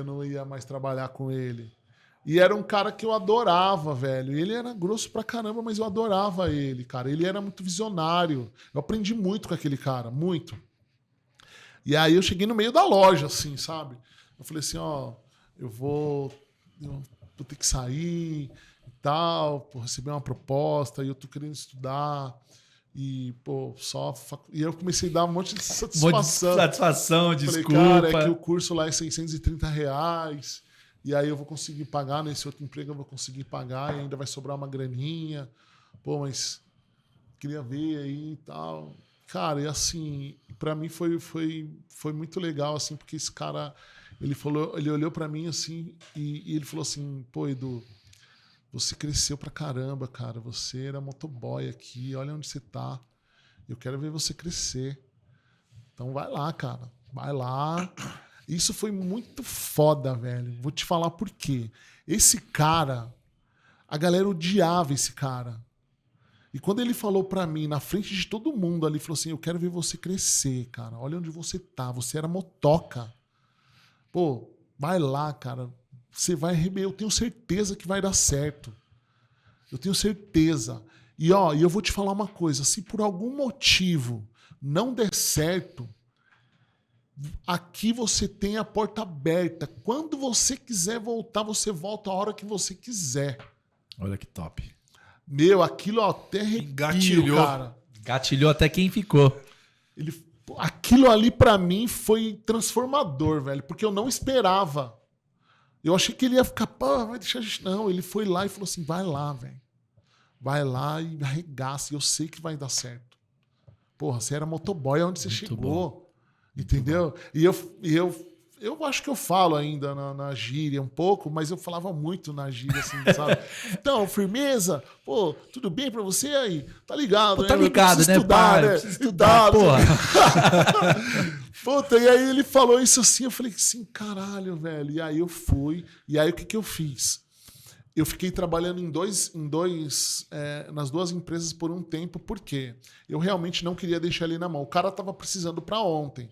não ia mais trabalhar com ele. E era um cara que eu adorava, velho. Ele era grosso pra caramba, mas eu adorava ele, cara. Ele era muito visionário. Eu aprendi muito com aquele cara, muito. E aí eu cheguei no meio da loja, assim, sabe? Eu falei assim, ó, eu vou ter que sair e tal, receber uma proposta, e eu tô querendo estudar. E, pô, E eu comecei a dar um monte de Um monte de satisfação. satisfação, Falei, desculpa. cara, é que o curso lá é R$630. E aí eu vou conseguir pagar, nesse outro emprego eu vou conseguir pagar e ainda vai sobrar uma graninha. Pô, mas queria ver aí e tal. Cara, e assim, pra mim foi muito legal, assim, porque esse cara, ele olhou pra mim assim e ele falou assim, pô, Edu, você cresceu pra caramba, cara. Você era motoboy aqui, olha onde você tá. Eu quero ver você crescer. Então vai lá, cara. Vai lá. Isso foi muito foda, velho. Vou te falar por quê. Esse cara, a galera odiava esse cara. E quando ele falou pra mim, na frente de todo mundo ali, falou assim, eu quero ver você crescer, cara. Olha onde você tá. Você era motoca. Pô, vai lá, cara. Você vai arrebentar. Eu tenho certeza que vai dar certo. Eu tenho certeza. E ó, eu vou te falar uma coisa. Se por algum motivo não der certo, aqui você tem a porta aberta. Quando você quiser voltar, você volta a hora que você quiser. Olha que top. Meu, aquilo até arrepio, Engatilhou. cara. Gatilhou até quem ficou. Aquilo ali pra mim foi transformador, velho. Porque eu não esperava. Eu achei que ele ia ficar, pô, vai deixar a gente... Não, ele foi lá e falou assim, vai lá, velho. Vai lá e arregaça. Eu sei que vai dar certo. Porra, você era motoboy, aonde você Muito chegou. bom. Entendeu? E eu acho que eu falo ainda na gíria um pouco, mas eu falava muito na gíria, assim, sabe? Então, firmeza, pô, tudo bem pra você aí? Tá ligado, Pô, né? tá ligado, Precisa né, estudar, pai? né? Precisa estudar, porra. Puta, e aí ele falou isso assim, eu falei assim, caralho, velho. E aí eu fui, e aí o que eu fiz? Eu fiquei trabalhando nas duas empresas por um tempo, porque eu realmente não queria deixar ele na mão. O cara tava precisando pra ontem.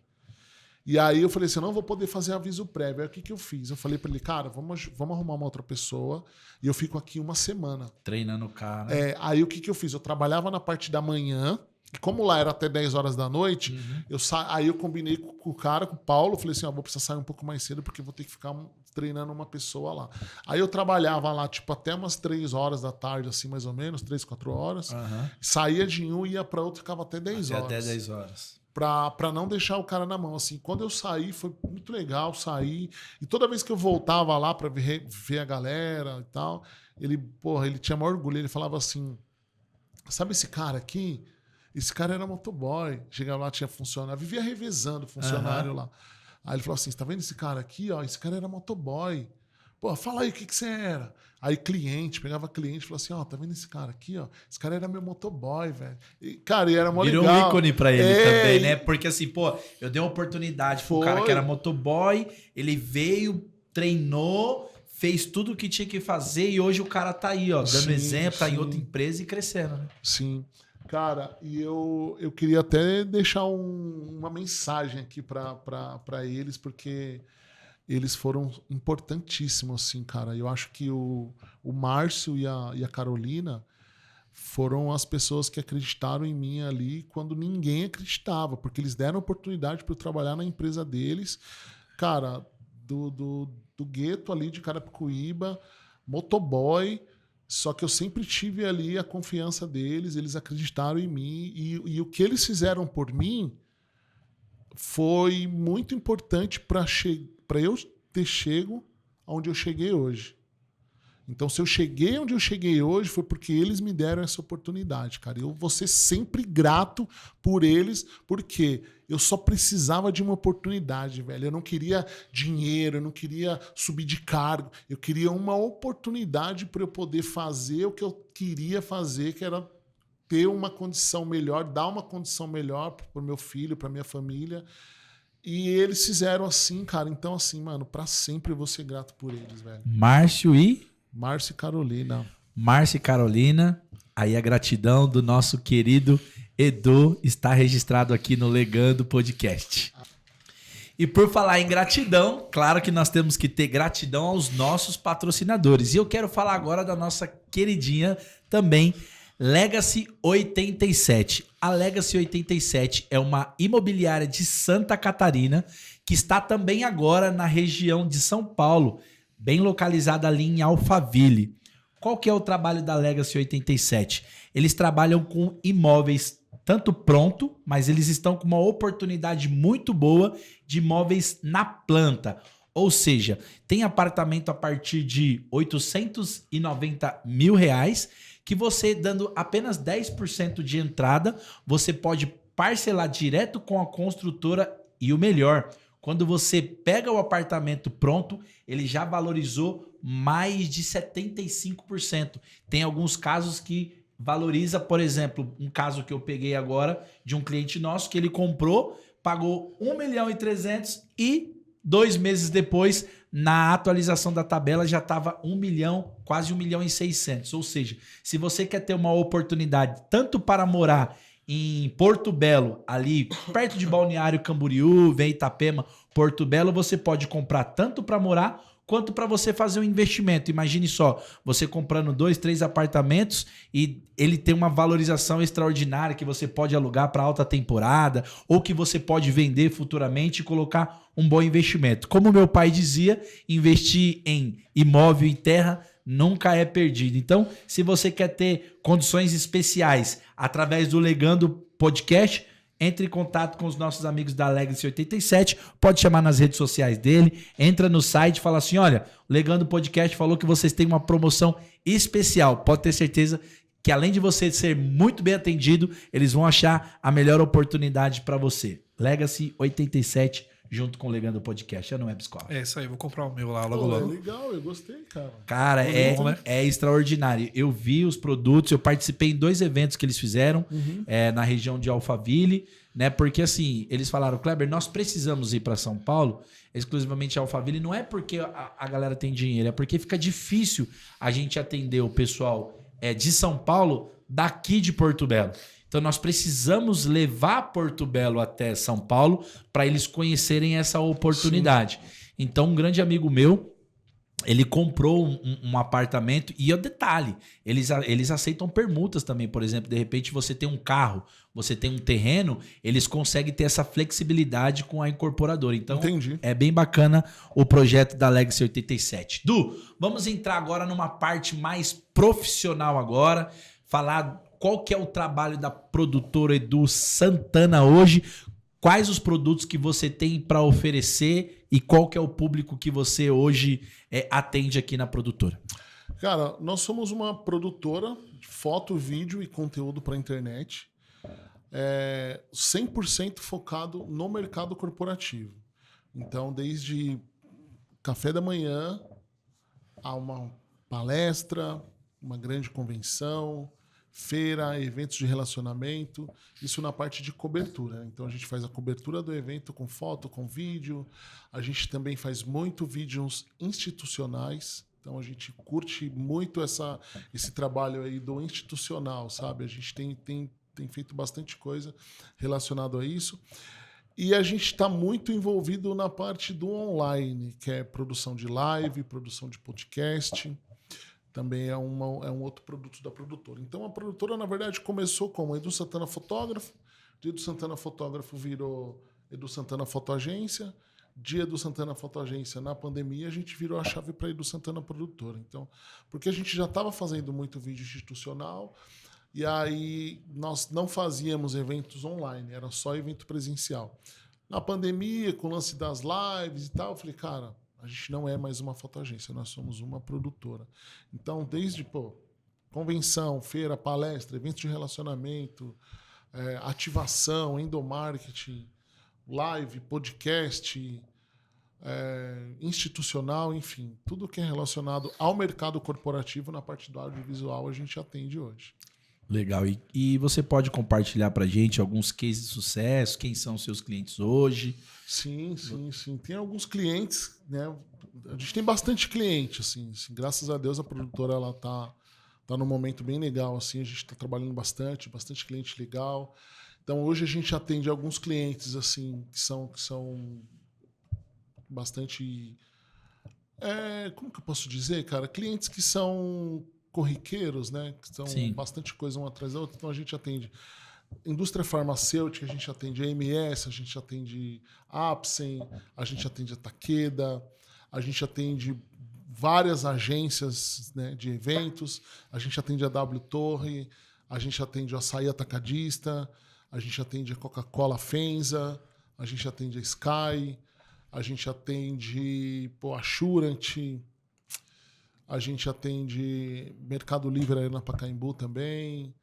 E aí eu falei assim, eu não vou poder fazer aviso prévio. Aí o que eu fiz? Eu falei pra ele, cara, vamos arrumar uma outra pessoa e eu fico aqui uma semana. Treinando o cara. Aí o que eu fiz? Eu trabalhava na parte da manhã, e como lá era até 10 horas da noite, aí eu combinei com o cara, com o Paulo, falei assim, vou precisar sair um pouco mais cedo porque vou ter que ficar treinando uma pessoa lá. Aí eu trabalhava lá, tipo, até umas 3 horas da tarde, assim, mais ou menos, 3, 4 horas. Saía de um, ia pra outro, ficava até 10 horas. Até 10 horas. Pra não deixar o cara na mão. Assim, quando eu saí, foi muito legal sair. E toda vez que eu voltava lá pra ver a galera e tal, ele tinha maior orgulho. Ele falava assim, sabe esse cara aqui? Esse cara era motoboy. Chegava lá, tinha funcionário. Vivia revezando funcionário lá. Aí ele falou assim, você tá vendo esse cara aqui? Ó, esse cara era motoboy. Pô, fala aí o que você era. Aí pegava cliente e falou assim, ó, tá vendo esse cara aqui, ó? Esse cara era meu motoboy, velho. E, cara, e era mó legal. Virou um ícone pra ele também, né? Porque assim, pô, eu dei uma oportunidade pro cara que era motoboy, ele veio, treinou, fez tudo o que tinha que fazer e hoje o cara tá aí, ó, dando exemplo, tá em outra empresa e crescendo, né? Sim. Cara, e eu queria até deixar uma mensagem aqui pra eles, porque eles foram importantíssimos, assim, cara. Eu acho que o Márcio e a Carolina foram as pessoas que acreditaram em mim ali quando ninguém acreditava, porque eles deram oportunidade para eu trabalhar na empresa deles, cara, do gueto ali de Carapicuíba, motoboy, só que eu sempre tive ali a confiança deles, eles acreditaram em mim e o que eles fizeram por mim foi muito importante para eu ter chego onde eu cheguei hoje. Então, se eu cheguei onde eu cheguei hoje, foi porque eles me deram essa oportunidade, cara. Eu vou ser sempre grato por eles, porque eu só precisava de uma oportunidade, velho. Eu não queria dinheiro, eu não queria subir de cargo. Eu queria uma oportunidade para eu poder fazer o que eu queria fazer, que era ter uma condição melhor, dar uma condição melhor para o meu filho, para minha família. E eles fizeram assim, cara. Então, assim, mano, pra sempre eu vou ser grato por eles, velho. Márcio e Carolina. Márcio e Carolina. Aí a gratidão do nosso querido Edu está registrado aqui no Legando Podcast. E por falar em gratidão, claro que nós temos que ter gratidão aos nossos patrocinadores. E eu quero falar agora da nossa queridinha também, Legacy 87. A Legacy 87 é uma imobiliária de Santa Catarina que está também agora na região de São Paulo, bem localizada ali em Alphaville. Qual que é o trabalho da Legacy 87? Eles trabalham com imóveis tanto pronto, mas eles estão com uma oportunidade muito boa de imóveis na planta. Ou seja, tem apartamento a partir de R$890 mil, que você, dando apenas 10% de entrada, você pode parcelar direto com a construtora. E o melhor, quando você pega o apartamento pronto, ele já valorizou mais de 75%. Tem alguns casos que valoriza, por exemplo, um caso que eu peguei agora de um cliente nosso que ele comprou, pagou 1.300.000 e 2 meses depois, na atualização da tabela, já estava 1 milhão, quase 1.600.000. Ou seja, se você quer ter uma oportunidade tanto para morar em Porto Belo, ali perto de Balneário Camboriú, vem Itapema, Porto Belo, você pode comprar tanto para morar quanto para você fazer um investimento. Imagine só, você comprando 2, 3 apartamentos e ele tem uma valorização extraordinária que você pode alugar para alta temporada ou que você pode vender futuramente e colocar um bom investimento. Como meu pai dizia, investir em imóvel e terra nunca é perdido. Então, se você quer ter condições especiais através do Legando Podcast, entre em contato com os nossos amigos da Legacy 87, pode chamar nas redes sociais dele, entra no site e fala assim, olha, o Legando Podcast falou que vocês têm uma promoção especial. Pode ter certeza que além de você ser muito bem atendido, eles vão achar a melhor oportunidade para você. Legacy 87, junto com o Legando Podcast, no Webscore. É isso aí, vou comprar o meu lá logo Pô, logo. é legal, eu gostei, cara. Cara, Bom, né? é extraordinário. Eu vi os produtos, eu participei em 2 eventos que eles fizeram na região de Alphaville, né? Porque assim, eles falaram, Kleber, nós precisamos ir para São Paulo, exclusivamente Alphaville, não é porque a galera tem dinheiro, é porque fica difícil a gente atender o pessoal de São Paulo daqui de Porto Belo. Então nós precisamos levar Porto Belo até São Paulo para eles conhecerem essa oportunidade. Sim. Então um grande amigo meu, ele comprou um apartamento e o detalhe, eles aceitam permutas também. Por exemplo, de repente você tem um carro, você tem um terreno, eles conseguem ter essa flexibilidade com a incorporadora. Então Entendi. É bem bacana o projeto da Legacy 87. Du, vamos entrar agora numa parte mais profissional agora, falar qual que é o trabalho da produtora Edu Santana hoje, quais os produtos que você tem para oferecer e qual que é o público que você hoje atende aqui na produtora. Cara, nós somos uma produtora de foto, vídeo e conteúdo para a internet, 100% focado no mercado corporativo. Então, desde café da manhã a uma palestra, uma grande convenção, feira, eventos de relacionamento, isso na parte de cobertura. Então a gente faz a cobertura do evento com foto, com vídeo, a gente também faz muito vídeos institucionais, então a gente curte muito esse trabalho aí do institucional, sabe? A gente tem feito bastante coisa relacionada a isso. E a gente está muito envolvido na parte do online, que é produção de live, produção de podcast. Também é um outro produto da produtora. Então, a produtora, na verdade, começou como Edu Santana Fotógrafo. De Edu Santana Fotógrafo virou Edu Santana Fotoagência. De Edu Santana Fotoagência, na pandemia, a gente virou a chave para Edu Santana Produtora. Então, porque a gente já estava fazendo muito vídeo institucional, e aí nós não fazíamos eventos online, era só evento presencial. Na pandemia, com o lance das lives e tal, eu falei, cara, a gente não é mais uma fotoagência, nós somos uma produtora. Então, desde convenção, feira, palestra, eventos de relacionamento, ativação, endomarketing, live, podcast, institucional, enfim, tudo que é relacionado ao mercado corporativo na parte do audiovisual a gente atende hoje. Legal. E você pode compartilhar para a gente alguns cases de sucesso? Quem são os seus clientes hoje? Sim. Tem alguns clientes, né? A gente tem bastante cliente, assim. Graças a Deus a produtora ela tá num momento bem legal, assim. A gente está trabalhando bastante cliente legal. Então hoje a gente atende alguns clientes assim que são bastante, como que eu posso dizer, cara? Clientes que são corriqueiros, né? Que são Sim. bastante coisa uma atrás da outra. Então a gente atende indústria farmacêutica, a gente atende a AMS, a gente atende a Apsen, a gente atende a Takeda, a gente atende várias agências, né, de eventos, a gente atende a W Torre, a gente atende o Açaí Atacadista, a gente atende a Coca-Cola FEMSA, a gente atende a Sky, a gente atende a Assurant, a gente atende Mercado Livre aí na Pacaembu também.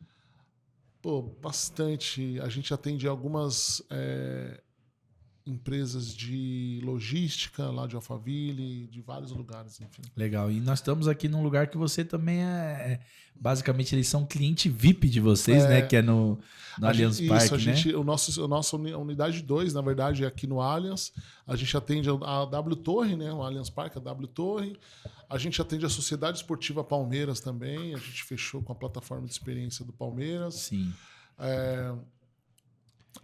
Bastante. A gente atende algumas empresas de logística lá de Alphaville, de vários lugares, enfim. Legal. E nós estamos aqui num lugar que você também basicamente, eles são cliente VIP de vocês, né? Que é no Allianz Parque, né? A nossa unidade 2, na verdade, é aqui no Allianz. A gente atende a W Torre, né? O Allianz Parque, a W Torre. A gente atende a Sociedade Esportiva Palmeiras também. A gente fechou com a plataforma de experiência do Palmeiras. Sim.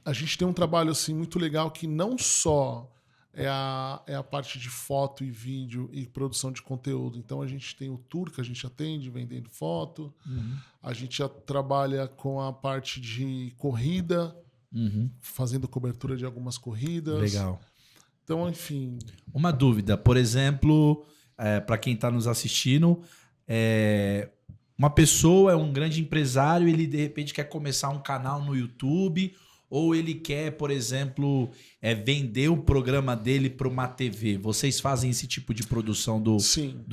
A gente tem um trabalho assim, muito legal que não só é a parte de foto e vídeo e produção de conteúdo. Então a gente tem o tour que a gente atende vendendo foto. A gente já trabalha com a parte de corrida, fazendo cobertura de algumas corridas. Legal. Então, enfim... Uma dúvida, por exemplo, para quem está nos assistindo, uma pessoa é um grande empresário, ele de repente quer começar um canal no YouTube, ou ele quer, por exemplo, vender o programa dele para uma TV. Vocês fazem esse tipo de produção do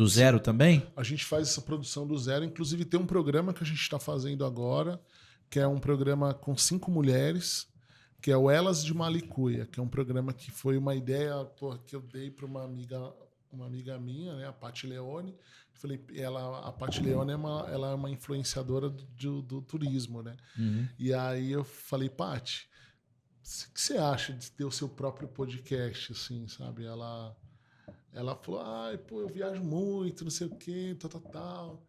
zero também? A gente faz essa produção do zero. Inclusive tem um programa que a gente está fazendo agora, que é um programa com 5 mulheres, que é o Elas de Malicuia, que é um programa que foi uma ideia que eu dei para uma amiga minha, né, a Paty Leone. Falei, a Paty Leone ela é uma influenciadora do turismo, né? E aí eu falei, Paty, o que você acha de ter o seu próprio podcast, assim, sabe? Ela falou, eu viajo muito, não sei o quê, tal.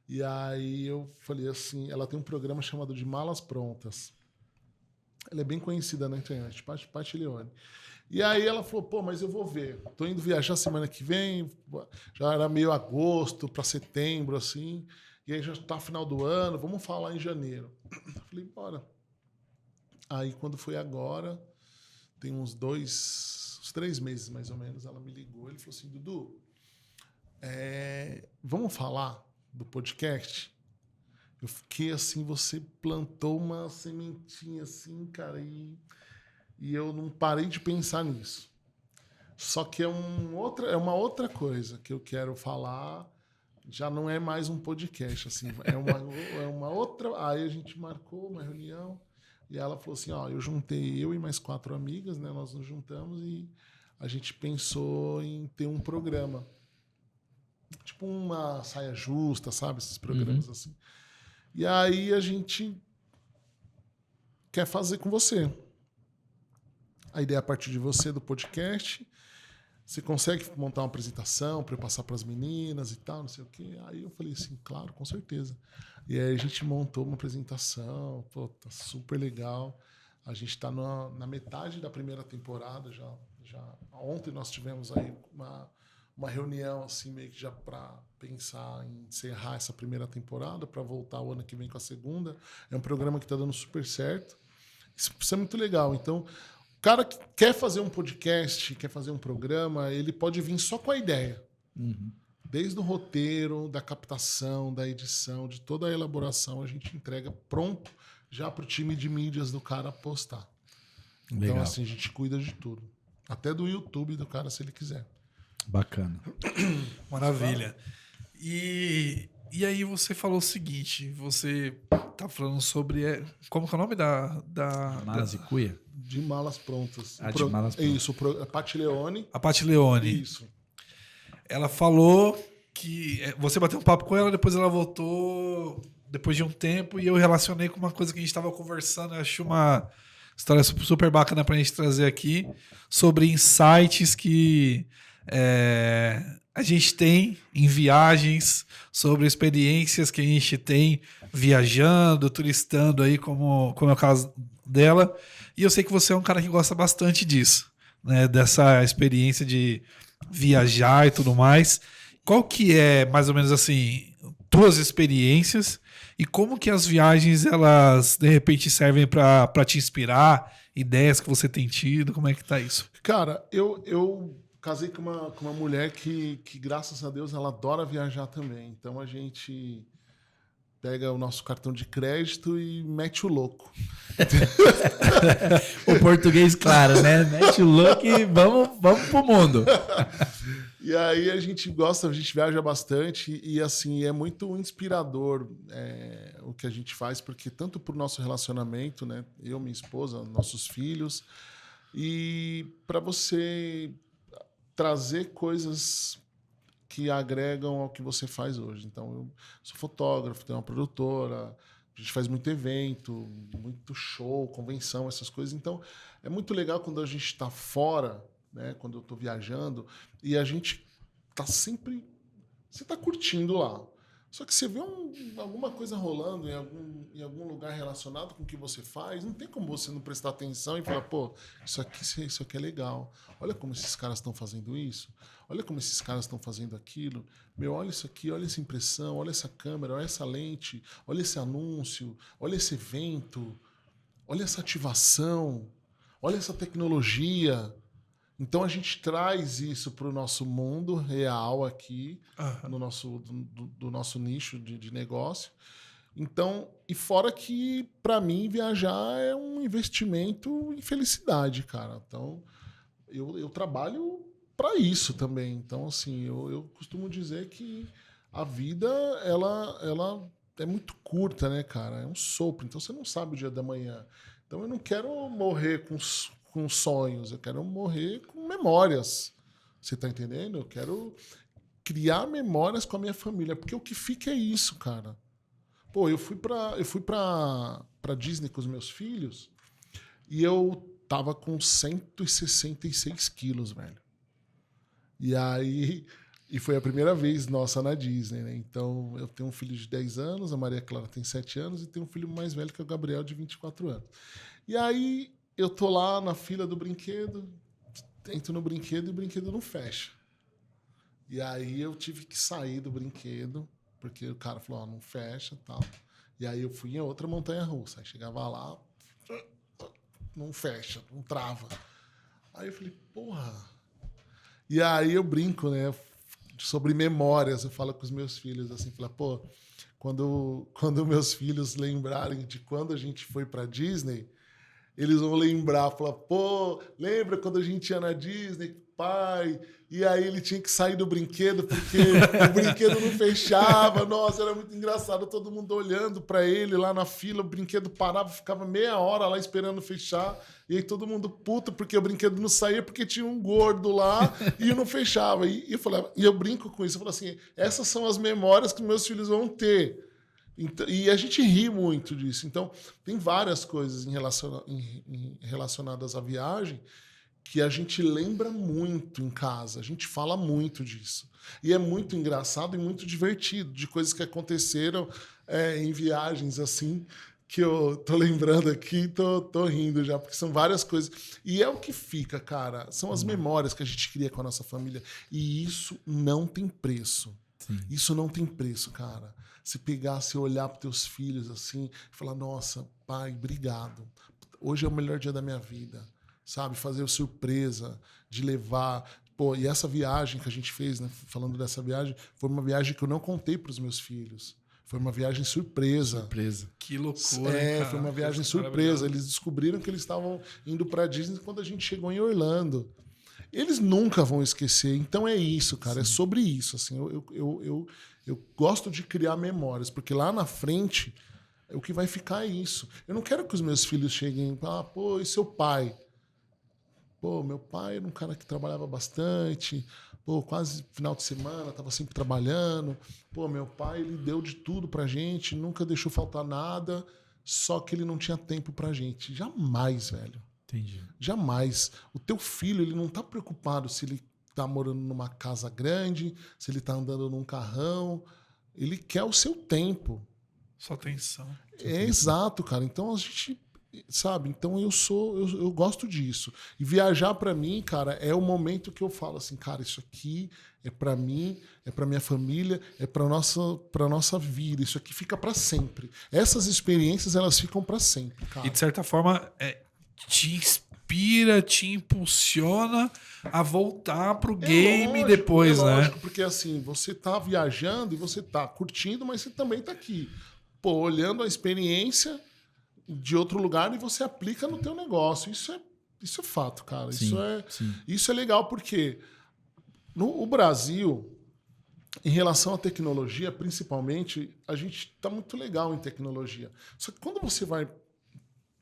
E aí eu falei assim, ela tem um programa chamado de Malas Prontas. Ela é bem conhecida na internet, Paty Leone. E aí ela falou, mas eu vou ver. Tô indo viajar semana que vem, já era meio agosto para setembro, assim, e aí já tá final do ano, vamos falar em janeiro. Eu falei, bora. Aí quando foi agora, tem uns 3 meses mais ou menos, ela me ligou, ele falou assim, Dudu, vamos falar do podcast? Eu fiquei assim, você plantou uma sementinha assim, cara, e eu não parei de pensar nisso. Só que é uma outra coisa que eu quero falar, já não é mais um podcast, assim, é uma outra... Aí a gente marcou uma reunião e ela falou assim, eu juntei eu e mais 4 amigas, né, nós nos juntamos e a gente pensou em ter um programa. Tipo uma saia justa, sabe? Esses programas assim. E aí a gente quer fazer com você. A ideia é a partir de você, do podcast. Você consegue montar uma apresentação para eu passar para as meninas e tal, não sei o quê. Aí eu falei assim, claro, com certeza. E aí a gente montou uma apresentação, tá super legal. A gente está na metade da primeira temporada já. Ontem nós tivemos aí uma reunião assim meio que já para pensar em encerrar essa primeira temporada para voltar o ano que vem com a segunda. É um programa que está dando super certo. Isso é muito legal. Então, o cara que quer fazer um podcast, quer fazer um programa, ele pode vir só com a ideia. Desde o roteiro, da captação, da edição, de toda a elaboração, a gente entrega pronto já para o time de mídias do cara postar. Legal. Então, assim, a gente cuida de tudo. Até do YouTube do cara, se ele quiser. Bacana. Maravilha. E aí você falou o seguinte, você tá falando sobre... Como que é o nome da Malas e Cuia? De Malas Prontas. De Malas Prontas. É isso, a Paty Leone. A Paty Leone. Isso. Ela falou que... Você bateu um papo com ela, depois ela voltou depois de um tempo e eu relacionei com uma coisa que a gente estava conversando. Eu acho uma história super bacana pra gente trazer aqui sobre insights que... a gente tem em viagens, sobre experiências que a gente tem viajando, turistando aí, como é o caso dela. E eu sei que você é um cara que gosta bastante disso, né? Dessa experiência de viajar e tudo mais. Qual que é, mais ou menos assim, tuas experiências e como que as viagens, elas, de repente, servem para te inspirar, ideias que você tem tido? Como é que tá isso? Cara, eu casei com uma mulher que, graças a Deus, ela adora viajar também. Então, a gente pega o nosso cartão de crédito e mete o louco. O português, claro, né? Mete o louco e vamos pro mundo. E aí a gente gosta, a gente viaja bastante e assim, é muito inspirador o que a gente faz, porque tanto pro nosso relacionamento, né? Eu, minha esposa, nossos filhos, e para você trazer coisas que agregam ao que você faz hoje. Então, eu sou fotógrafo, tenho uma produtora, a gente faz muito evento, muito show, convenção, essas coisas. Então, é muito legal quando a gente está fora, né? Quando eu estou viajando, e a gente tá sempre... Você está curtindo lá. Só que você vê alguma coisa rolando em algum lugar relacionado com o que você faz, não tem como você não prestar atenção e falar, pô, isso aqui é legal. Olha como esses caras estão fazendo isso. Olha como esses caras estão fazendo aquilo. Meu, olha isso aqui, olha essa impressão, olha essa câmera, olha essa lente, olha esse anúncio, olha esse evento, olha essa ativação, olha essa tecnologia. Então a gente traz isso para o nosso mundo real aqui, no do nosso nicho de negócio. Então, e fora que, para mim, viajar é um investimento em felicidade, cara. Então, eu trabalho para isso também. Então, assim, eu costumo dizer que a vida, ela é muito curta, né, cara? É um sopro. Então, você não sabe o dia da manhã. Então, eu não quero morrer com sonhos, eu quero morrer com memórias. Você tá entendendo? Eu quero criar memórias com a minha família, porque o que fica é isso, cara. Pô, eu fui pra Disney com os meus filhos e eu tava com 166 quilos, velho. E aí... E foi a primeira vez nossa na Disney, né? Então, eu tenho um filho de 10 anos, a Maria Clara tem 7 anos e tenho um filho mais velho que é o Gabriel, de 24 anos. E aí, eu tô lá na fila do brinquedo, entro no brinquedo e o brinquedo não fecha. E aí, eu tive que sair do brinquedo, porque o cara falou, não fecha e tal. E aí, eu fui em outra montanha-russa. Aí, chegava lá, não fecha, não trava. Aí, eu falei, porra... E aí, eu brinco, né? Sobre memórias, eu falo com os meus filhos assim, falo, pô, quando meus filhos lembrarem de quando a gente foi para Disney, eles vão lembrar, falar, pô, lembra quando a gente ia na Disney, pai? E aí ele tinha que sair do brinquedo porque o brinquedo não fechava. Nossa, era muito engraçado, todo mundo olhando para ele lá na fila, o brinquedo parava, ficava meia hora lá esperando fechar. E aí todo mundo puto porque o brinquedo não saía porque tinha um gordo lá e não fechava. E eu brinco com isso, eu falo assim, essas são as memórias que meus filhos vão ter. Então, e a gente ri muito disso. Então, tem várias coisas relacionadas à viagem que a gente lembra muito em casa. A gente fala muito disso. E é muito engraçado e muito divertido, de coisas que aconteceram em viagens assim, que eu tô lembrando aqui, tô rindo já, porque são várias coisas. E é o que fica, cara. São as memórias que a gente cria com a nossa família. E isso não tem preço. Sim. Isso não tem preço, cara. Se pegar, se olhar para teus filhos assim, e falar, nossa, pai, obrigado. Hoje é o melhor dia da minha vida. Sabe? Fazer surpresa, de levar... Pô, e essa viagem que a gente fez, né? Falando dessa viagem, foi uma viagem que eu não contei para os meus filhos. Foi uma viagem surpresa. Surpresa. Que loucura, cara. Foi uma viagem surpresa. Eles descobriram que eles estavam indo para Disney quando a gente chegou em Orlando. Eles nunca vão esquecer. Então é isso, cara. Sim. É sobre isso. Assim, eu gosto de criar memórias, porque lá na frente o que vai ficar é isso. Eu não quero que os meus filhos cheguem e pô, e seu pai? Pô, meu pai era um cara que trabalhava bastante, pô, quase final de semana, estava sempre trabalhando. Pô, meu pai, ele deu de tudo pra gente, nunca deixou faltar nada, só que ele não tinha tempo pra gente. Jamais, velho. Entendi. Jamais. O teu filho, ele não tá preocupado se ele tá morando numa casa grande, se ele tá andando num carrão. Ele quer o seu tempo. Sua atenção. Exato, cara. Então a gente... Sabe? Então eu gosto disso. E viajar para mim, cara, é o momento que eu falo assim, cara, isso aqui é para mim, é para minha família, é para nossa vida. Isso aqui fica para sempre. Essas experiências, elas ficam para sempre, cara. E de certa forma, te inspira, te impulsiona a voltar pro game lógico, depois, né? Porque assim, você tá viajando e você tá curtindo, mas você também tá aqui. olhando a experiência de outro lugar e você aplica no teu negócio. Isso é fato, cara. Sim, Isso é legal porque o Brasil, em relação à tecnologia, principalmente, a gente está muito legal em tecnologia. Só que quando você vai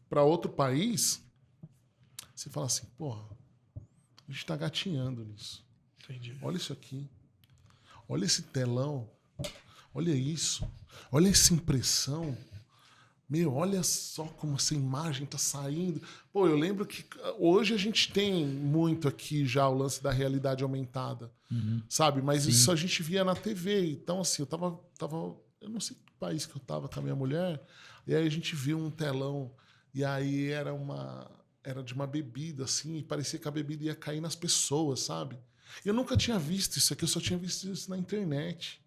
para outro país, você fala assim, porra, a gente está gatinhando nisso. Entendi. Olha isso aqui. Olha esse telão. Olha isso. Olha essa impressão. Meu, olha só como essa imagem está saindo. Pô, eu lembro que hoje a gente tem muito aqui já o lance da realidade aumentada, sabe? Mas isso a gente via na TV. Então, assim, eu não sei que país que eu tava com a minha mulher, e aí a gente viu um telão, e aí era de uma bebida, assim, e parecia que a bebida ia cair nas pessoas, sabe? Eu nunca tinha visto isso aqui, eu só tinha visto isso na internet.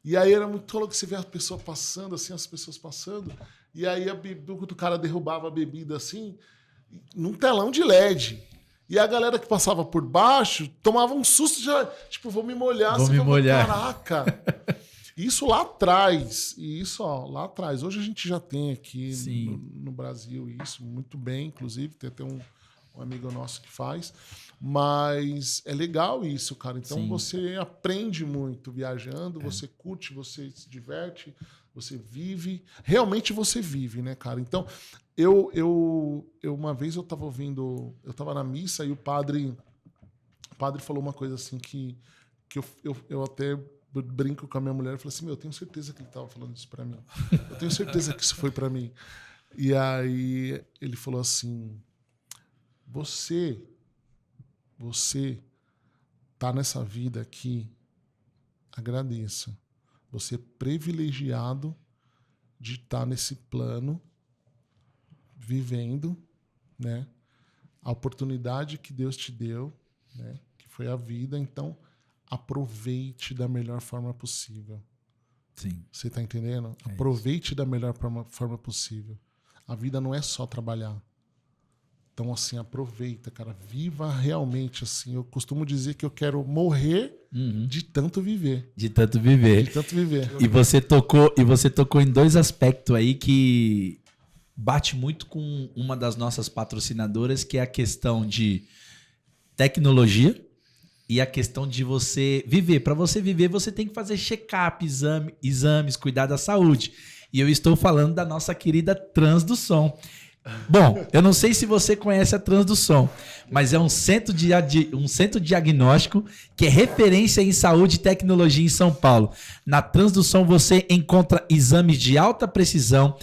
E aí era muito louco você ver a pessoa passando, assim, as pessoas passando, e aí o cara derrubava a bebida assim, num telão de LED. E a galera que passava por baixo tomava um susto, já, tipo, vou me molhar. Vou me molhar. Caraca! Isso lá atrás. E isso, ó, lá atrás. Hoje a gente já tem aqui no Brasil isso muito bem, inclusive, tem até um amigo nosso que faz. Mas é legal isso, cara. Então você aprende muito viajando, você curte, você se diverte, você vive. Realmente você vive, né, cara? Então, eu uma vez eu tava na missa e o padre falou uma coisa assim que eu até brinco com a minha mulher e falei assim, eu tenho certeza que ele tava falando isso pra mim. Eu tenho certeza que isso foi pra mim. E aí ele falou assim, você tá nessa vida aqui, agradeça. Você é privilegiado de estar nesse plano, vivendo, né? A oportunidade que Deus te deu, né? Que foi a vida. Então, aproveite da melhor forma possível. Sim. Você tá entendendo? Aproveite da melhor forma possível. A vida não é só trabalhar. Então, assim, aproveita, cara. Viva realmente, assim. Eu costumo dizer que eu quero morrer de tanto viver. De tanto viver. De tanto viver. E você tocou em dois aspectos aí que bate muito com uma das nossas patrocinadoras, que é a questão de tecnologia e a questão de você viver. Para você viver, você tem que fazer check-up, exames, cuidar da saúde. E eu estou falando da nossa querida Trans do Som. Bom, eu não sei se você conhece a Trans do Som, mas é um centro diagnóstico que é referência em saúde e tecnologia em São Paulo. Na Trans do Som você encontra exames de alta precisão,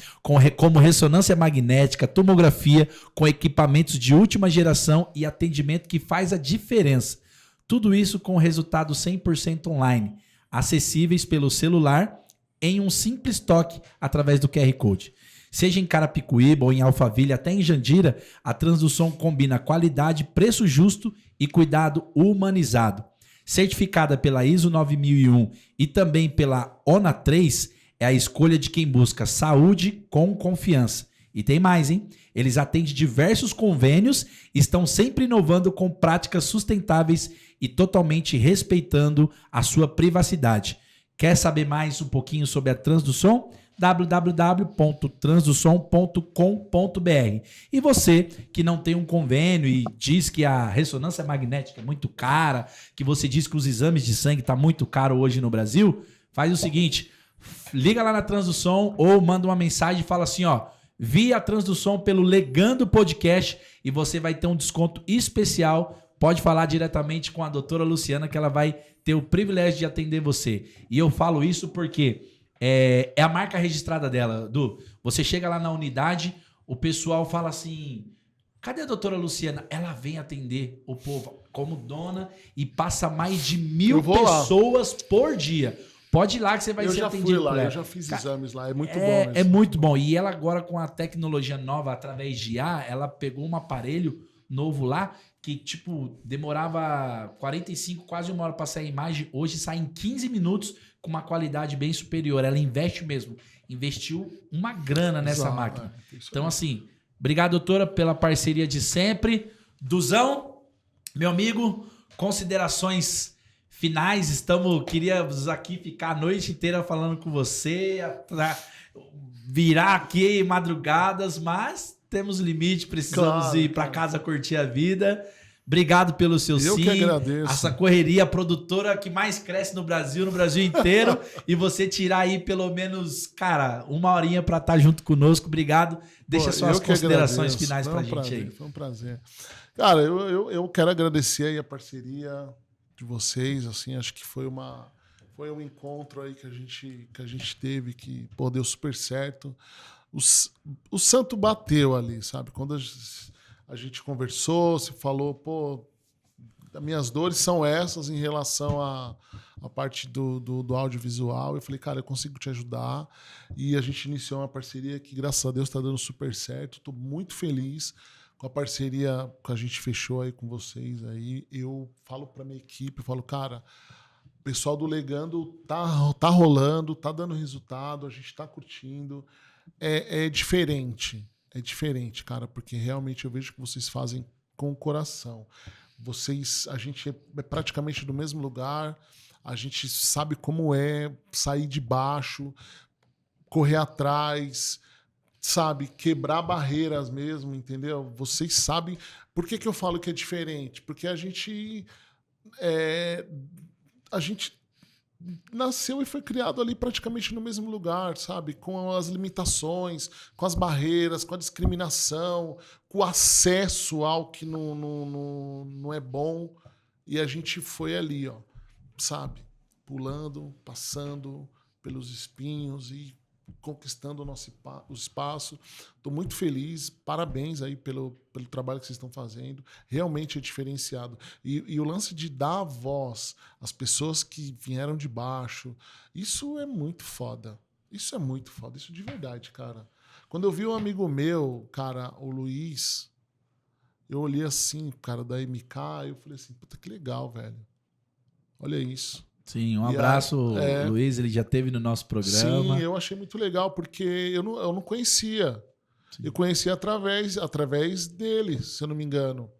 como ressonância magnética, tomografia, com equipamentos de última geração e atendimento que faz a diferença. Tudo isso com resultados 100% online, acessíveis pelo celular em um simples toque através do QR Code. Seja em Carapicuíba ou em Alphaville, até em Jandira, a Trans do Som combina qualidade, preço justo e cuidado humanizado. Certificada pela ISO 9001 e também pela ONA 3, é a escolha de quem busca saúde com confiança. E tem mais, hein? Eles atendem diversos convênios, estão sempre inovando com práticas sustentáveis e totalmente respeitando a sua privacidade. Quer saber mais um pouquinho sobre a Trans do Som? www.transdosom.com.br. E você que não tem um convênio e diz que a ressonância magnética é muito cara, que você diz que os exames de sangue estão muito caro hoje no Brasil, faz o seguinte, liga lá na Trans do Som ou manda uma mensagem e fala assim, ó, vi a Trans do Som pelo Legando Podcast e você vai ter um desconto especial. Pode falar diretamente com a doutora Luciana que ela vai ter o privilégio de atender você. E eu falo isso porque é a marca registrada dela, Du. Você chega lá na unidade, o pessoal fala assim, cadê a doutora Luciana? Ela vem atender o povo como dona e passa mais de 1000 pessoas por dia. Pode ir lá que você vai ser atendido. Eu já fui lá, eu já fiz exames lá, é muito bom. É muito bom. E ela agora com a tecnologia nova, através de IA, ela pegou um aparelho novo lá, que tipo, demorava 45, quase uma hora para sair a imagem, hoje sai em 15 minutos com uma qualidade bem superior. Ela investe mesmo, investiu uma grana nessa máquina. Então assim, obrigado doutora pela parceria de sempre. Duzão, meu amigo, considerações finais. Queríamos aqui ficar a noite inteira falando com você, virar aqui madrugadas, mas temos limite, precisamos ir para casa curtir a vida. Obrigado pelo seu sim. Eu que agradeço. Essa correria, produtora que mais cresce no Brasil inteiro. E você tirar aí pelo menos, cara, 1 horinha para estar junto conosco. Obrigado. Deixa suas considerações finais pra gente aí. Foi um prazer. Cara, eu quero agradecer aí a parceria de vocês. Assim, acho que foi um encontro aí que a gente teve que deu super certo. O santo bateu ali, sabe? Quando a gente conversou, você falou, pô, as minhas dores são essas em relação à parte do audiovisual. Eu falei, cara, eu consigo te ajudar. E a gente iniciou uma parceria que, graças a Deus, está dando super certo. Estou muito feliz com a parceria que a gente fechou aí com vocês. Aí eu falo para minha equipe, eu falo, cara, o pessoal do Legando tá rolando, tá dando resultado, a gente está curtindo. É diferente. É diferente, cara, porque realmente eu vejo que vocês fazem com o coração. A gente é praticamente do mesmo lugar, a gente sabe como é sair de baixo, correr atrás, sabe, quebrar barreiras mesmo, entendeu? Vocês sabem. Por que eu falo que é diferente? Porque a gente nasceu e foi criado ali praticamente no mesmo lugar, sabe? Com as limitações, com as barreiras, com a discriminação, com o acesso ao que não é bom. E a gente foi ali, ó, sabe? Pulando, passando pelos espinhos e conquistando o nosso espaço. Estou muito feliz, parabéns aí pelo trabalho que vocês estão fazendo, realmente é diferenciado. E o lance de dar voz às pessoas que vieram de baixo, isso é muito foda. Isso é muito foda, isso de verdade, cara. Quando eu vi um amigo meu, cara, o Luiz, eu olhei assim, cara, da MK, eu falei assim, puta, que legal, velho. Olha isso. Sim, um abraço, Luiz, ele já esteve no nosso programa. Sim, eu achei muito legal, porque eu não conhecia. Sim. Eu conhecia através dele, se eu não me engano.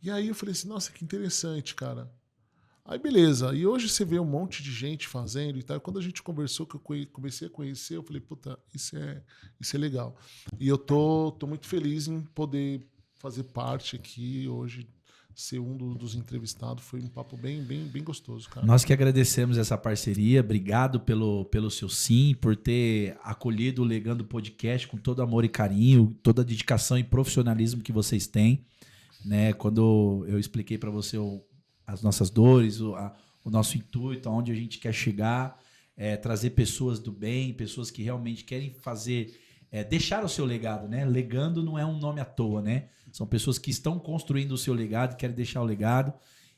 E aí eu falei assim, nossa, que interessante, cara. Aí beleza, e hoje você vê um monte de gente fazendo e tal. Quando a gente conversou, que eu comecei a conhecer, eu falei, puta, isso é legal. E eu tô muito feliz em poder fazer parte aqui hoje, ser um dos entrevistados. Foi um papo bem gostoso, cara. Nós que agradecemos essa parceria. Obrigado pelo seu sim, por ter acolhido o Legando Podcast com todo amor e carinho, toda a dedicação e profissionalismo que vocês têm. Né? Quando eu expliquei para você as nossas dores, o nosso intuito, aonde a gente quer chegar, trazer pessoas do bem, pessoas que realmente querem fazer... deixar o seu legado, né? Legando não é um nome à toa, né? São pessoas que estão construindo o seu legado, querem deixar o legado.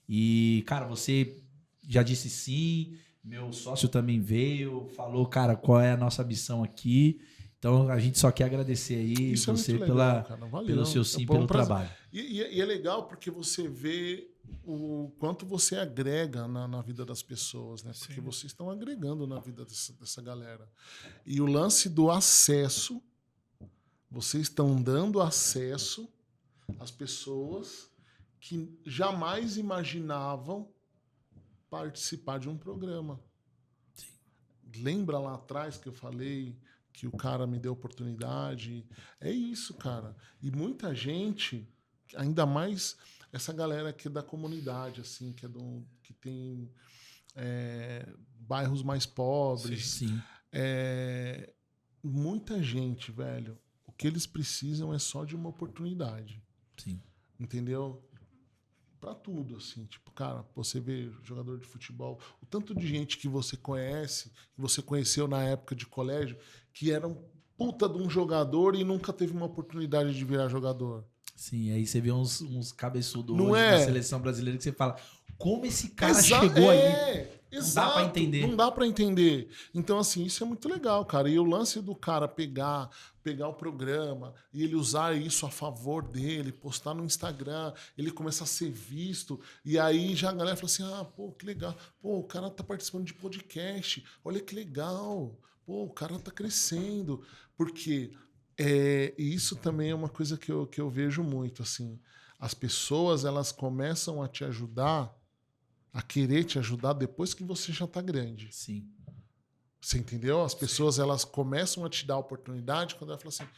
E, cara, você já disse sim, meu sócio também veio, falou, cara, qual é a nossa missão aqui. Então, a gente só quer agradecer aí isso você legal, pelo seu sim, pelo trabalho. E é legal porque você vê o quanto você agrega na vida das pessoas, né? Porque vocês estão agregando na vida dessa galera. E o lance do acesso, vocês estão dando acesso às pessoas que jamais imaginavam participar de um programa. Sim. Lembra lá atrás que eu falei que o cara me deu oportunidade? É isso, cara. E muita gente, ainda mais essa galera aqui da comunidade, assim, que tem bairros mais pobres. Sim. Muita gente, velho, o que eles precisam é só de uma oportunidade. Sim. Entendeu? Pra tudo, assim. Tipo, cara, você vê jogador de futebol, o tanto de gente que você conhece, que você conheceu na época de colégio, que era um puta de um jogador e nunca teve uma oportunidade de virar jogador. Sim, aí você vê uns cabeçudos hoje na seleção brasileira que você fala, como esse cara chegou aí? Não dá pra entender. Não dá pra entender. Então, assim, isso é muito legal, cara. E o lance do cara pegar o programa e ele usar isso a favor dele, postar no Instagram, ele começar a ser visto, e aí já a galera fala assim, pô, que legal. Pô, o cara tá participando de podcast. Olha que legal. Pô, o cara tá crescendo. Porque isso também é uma coisa que eu vejo muito, assim. As pessoas, elas começam a te ajudar a querer te ajudar depois que você já tá grande. Sim. Você entendeu? As pessoas, elas começam a te dar oportunidade quando ela fala assim,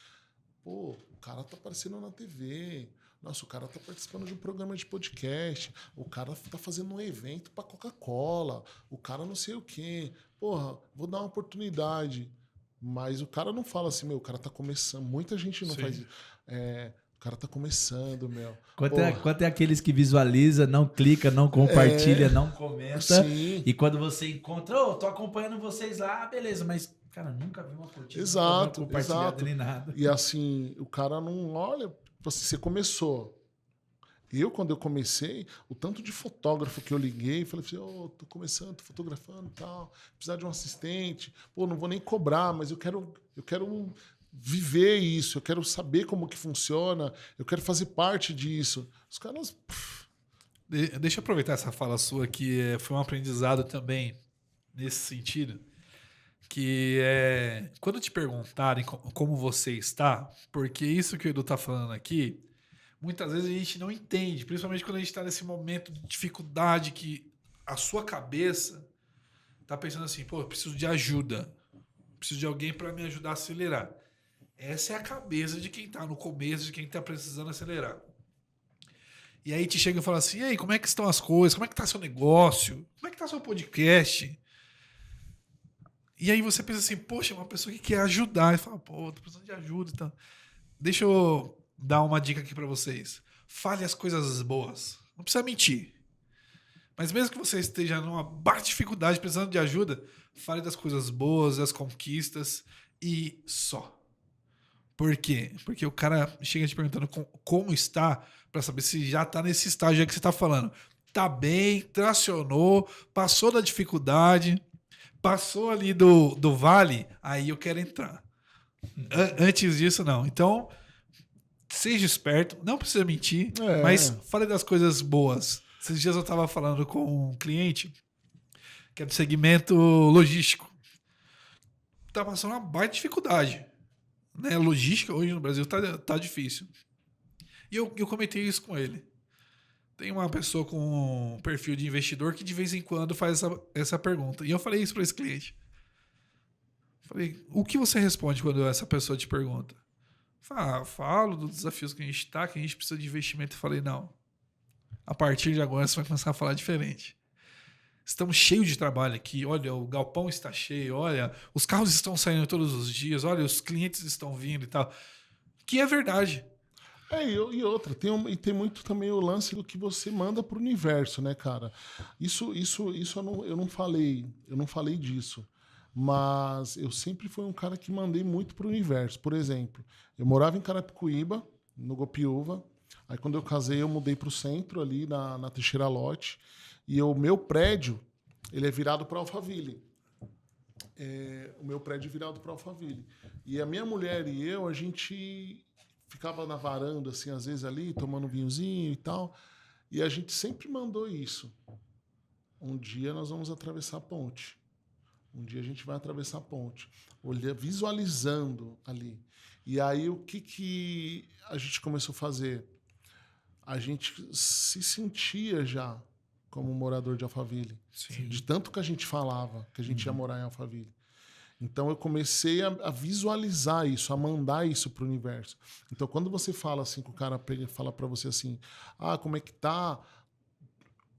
pô, o cara tá aparecendo na TV, nossa, o cara tá participando de um programa de podcast, o cara tá fazendo um evento pra Coca-Cola, o cara não sei o quê. Porra, vou dar uma oportunidade. Mas o cara não fala assim, meu, o cara tá começando. Muita gente não faz isso. O cara tá começando, meu. Quanto é aqueles que visualiza, não clica, não compartilha, não comenta. Sim. E quando você encontra, tô acompanhando vocês lá, beleza, mas, cara, nunca vi uma curtida, Exato, nunca vi uma compartilhada exato. nem nada. E assim, o cara não olha, você começou. Quando eu comecei, o tanto de fotógrafo que eu liguei, falei assim, tô começando, tô fotografando e tal, precisar de um assistente, pô, não vou nem cobrar, mas eu quero viver isso, eu quero saber como que funciona, eu quero fazer parte disso. Os caras... Deixa eu aproveitar essa fala sua, que foi um aprendizado também nesse sentido, que é quando te perguntarem como você está, porque isso que o Edu tá falando aqui, muitas vezes a gente não entende, principalmente quando a gente está nesse momento de dificuldade que a sua cabeça tá pensando assim, pô, eu preciso de ajuda, preciso de alguém para me ajudar a acelerar. Essa é a cabeça de quem tá no começo, de quem tá precisando acelerar. E aí te chega e fala assim, e aí, como é que estão as coisas? Como é que tá seu negócio? Como é que tá seu podcast? E aí você pensa assim, poxa, uma pessoa que quer ajudar. E fala, pô, tô precisando de ajuda e tal. Deixa eu dar uma dica aqui pra vocês. Fale as coisas boas. Não precisa mentir. Mas mesmo que você esteja numa baixa dificuldade, precisando de ajuda, fale das coisas boas, das conquistas e só. Por quê? Porque o cara chega te perguntando como está, para saber se já está nesse estágio aí que você está falando. Tá bem, tracionou, passou da dificuldade, passou ali do vale, aí eu quero entrar. Antes disso, não. Então, seja esperto, não precisa mentir, mas fale das coisas boas. Esses dias eu estava falando com um cliente que é do segmento logístico. Tá passando uma baita dificuldade. Né? Logística hoje no Brasil tá difícil. E eu comentei isso com ele. Tem uma pessoa com um perfil de investidor que de vez em quando faz essa pergunta. E eu falei isso para esse cliente. Falei, o que você responde quando essa pessoa te pergunta? Falo dos desafios que a gente tá, que a gente precisa de investimento. Eu falei, não. A partir de agora você vai começar a falar diferente. Estamos cheios de trabalho aqui. Olha, o galpão está cheio. Olha, os carros estão saindo todos os dias. Olha, os clientes estão vindo e tal. Que é verdade. E outra, tem muito também o lance do que você manda pro universo, né, cara? Isso eu não falei disso. Mas eu sempre fui um cara que mandei muito pro universo. Por exemplo, eu morava em Carapicuíba, no Gopiúva. Aí quando eu casei, eu mudei pro centro ali na Teixeira Lote. E o meu prédio, ele é virado para Alphaville. O meu prédio é virado para Alphaville. E a minha mulher e eu, a gente ficava na varanda, assim, às vezes ali, tomando um vinhozinho e tal. E a gente sempre mandou isso. Um dia nós vamos atravessar a ponte. Um dia a gente vai atravessar a ponte. Visualizando ali. E aí o que a gente começou a fazer? A gente se sentia já como morador de Alphaville. Sim. De tanto que a gente falava que a gente ia morar em Alphaville. Então eu comecei a visualizar isso, a mandar isso para o universo. Então quando você fala assim, que o cara fala para você assim, como é que tá?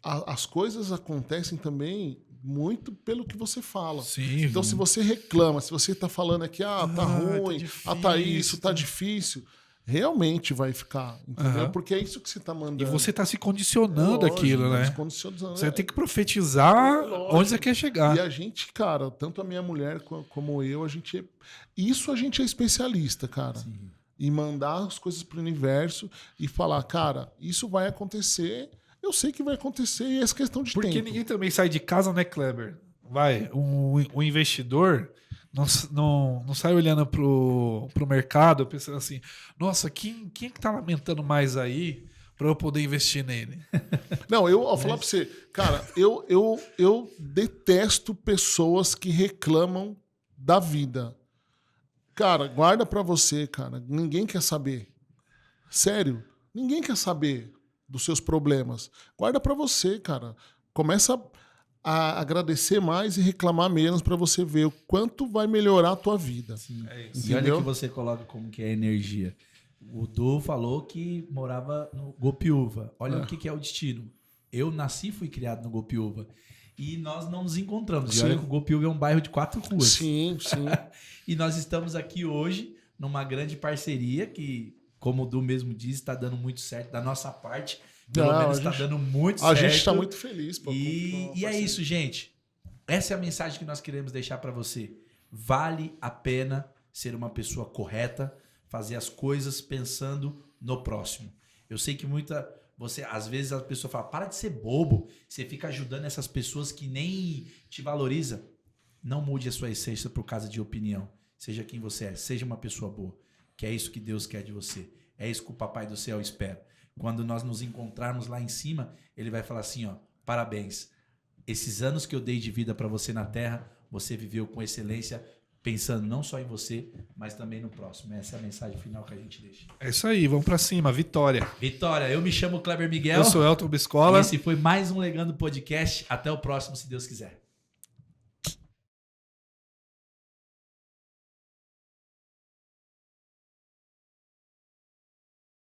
As coisas acontecem também muito pelo que você fala. Sim, então se você reclama, se você está falando aqui, tá ruim, tá isso, tá difícil... Realmente vai ficar, entendeu? Porque é isso que você está mandando. E você está se condicionando aquilo, né? Você tem que profetizar onde você quer chegar. E a gente, cara, tanto a minha mulher como eu, a gente é especialista, cara. Sim. Em mandar as coisas para o universo e falar, cara, isso vai acontecer, eu sei que vai acontecer e é essa questão de tempo. Porque ninguém também sai de casa, né, Kleber? Um investidor... Não sai olhando pro mercado pensando assim, nossa, quem é que tá lamentando mais aí para eu poder investir nele? Não, eu vou falar para você, cara, eu detesto pessoas que reclamam da vida. Cara, guarda para você, cara. Ninguém quer saber. Sério, ninguém quer saber dos seus problemas. Guarda para você, cara. começa a agradecer mais e reclamar menos para você ver o quanto vai melhorar a tua vida. É isso. E olha Entendeu? que você coloca como que é a energia. O Du falou que morava no Golpiúva. Olha o que é o destino. Eu nasci e fui criado no Golpiúva. E nós não nos encontramos. E olha Sim. que o Golpiúva é um bairro de 4 ruas. Sim, sim. E nós estamos aqui hoje numa grande parceria que, como o Du mesmo disse, está dando muito certo da nossa parte. Pelo Não, menos a está gente- dando muito A certo. gente está muito feliz. Pô, E com a é parceria. isso, gente. Essa é a mensagem que nós queremos deixar para você. Vale a pena ser uma pessoa correta, fazer as coisas pensando no próximo. Eu sei que às vezes a pessoa fala, para de ser bobo, você fica ajudando essas pessoas que nem te valorizam. Não mude a sua essência por causa de opinião. Seja quem você é, seja uma pessoa boa. Que é isso que Deus quer de você. É isso que o Papai do Céu espera. Quando nós nos encontrarmos lá em cima, ele vai falar assim, ó, parabéns. Esses anos que eu dei de vida para você na Terra, você viveu com excelência, pensando não só em você, mas também no próximo. Essa é a mensagem final que a gente deixa. É isso aí, vamos pra cima, vitória. Vitória, eu me chamo Kleber Miguel. Eu sou Elton Biscola. E esse foi mais um Legando Podcast. Até o próximo, se Deus quiser.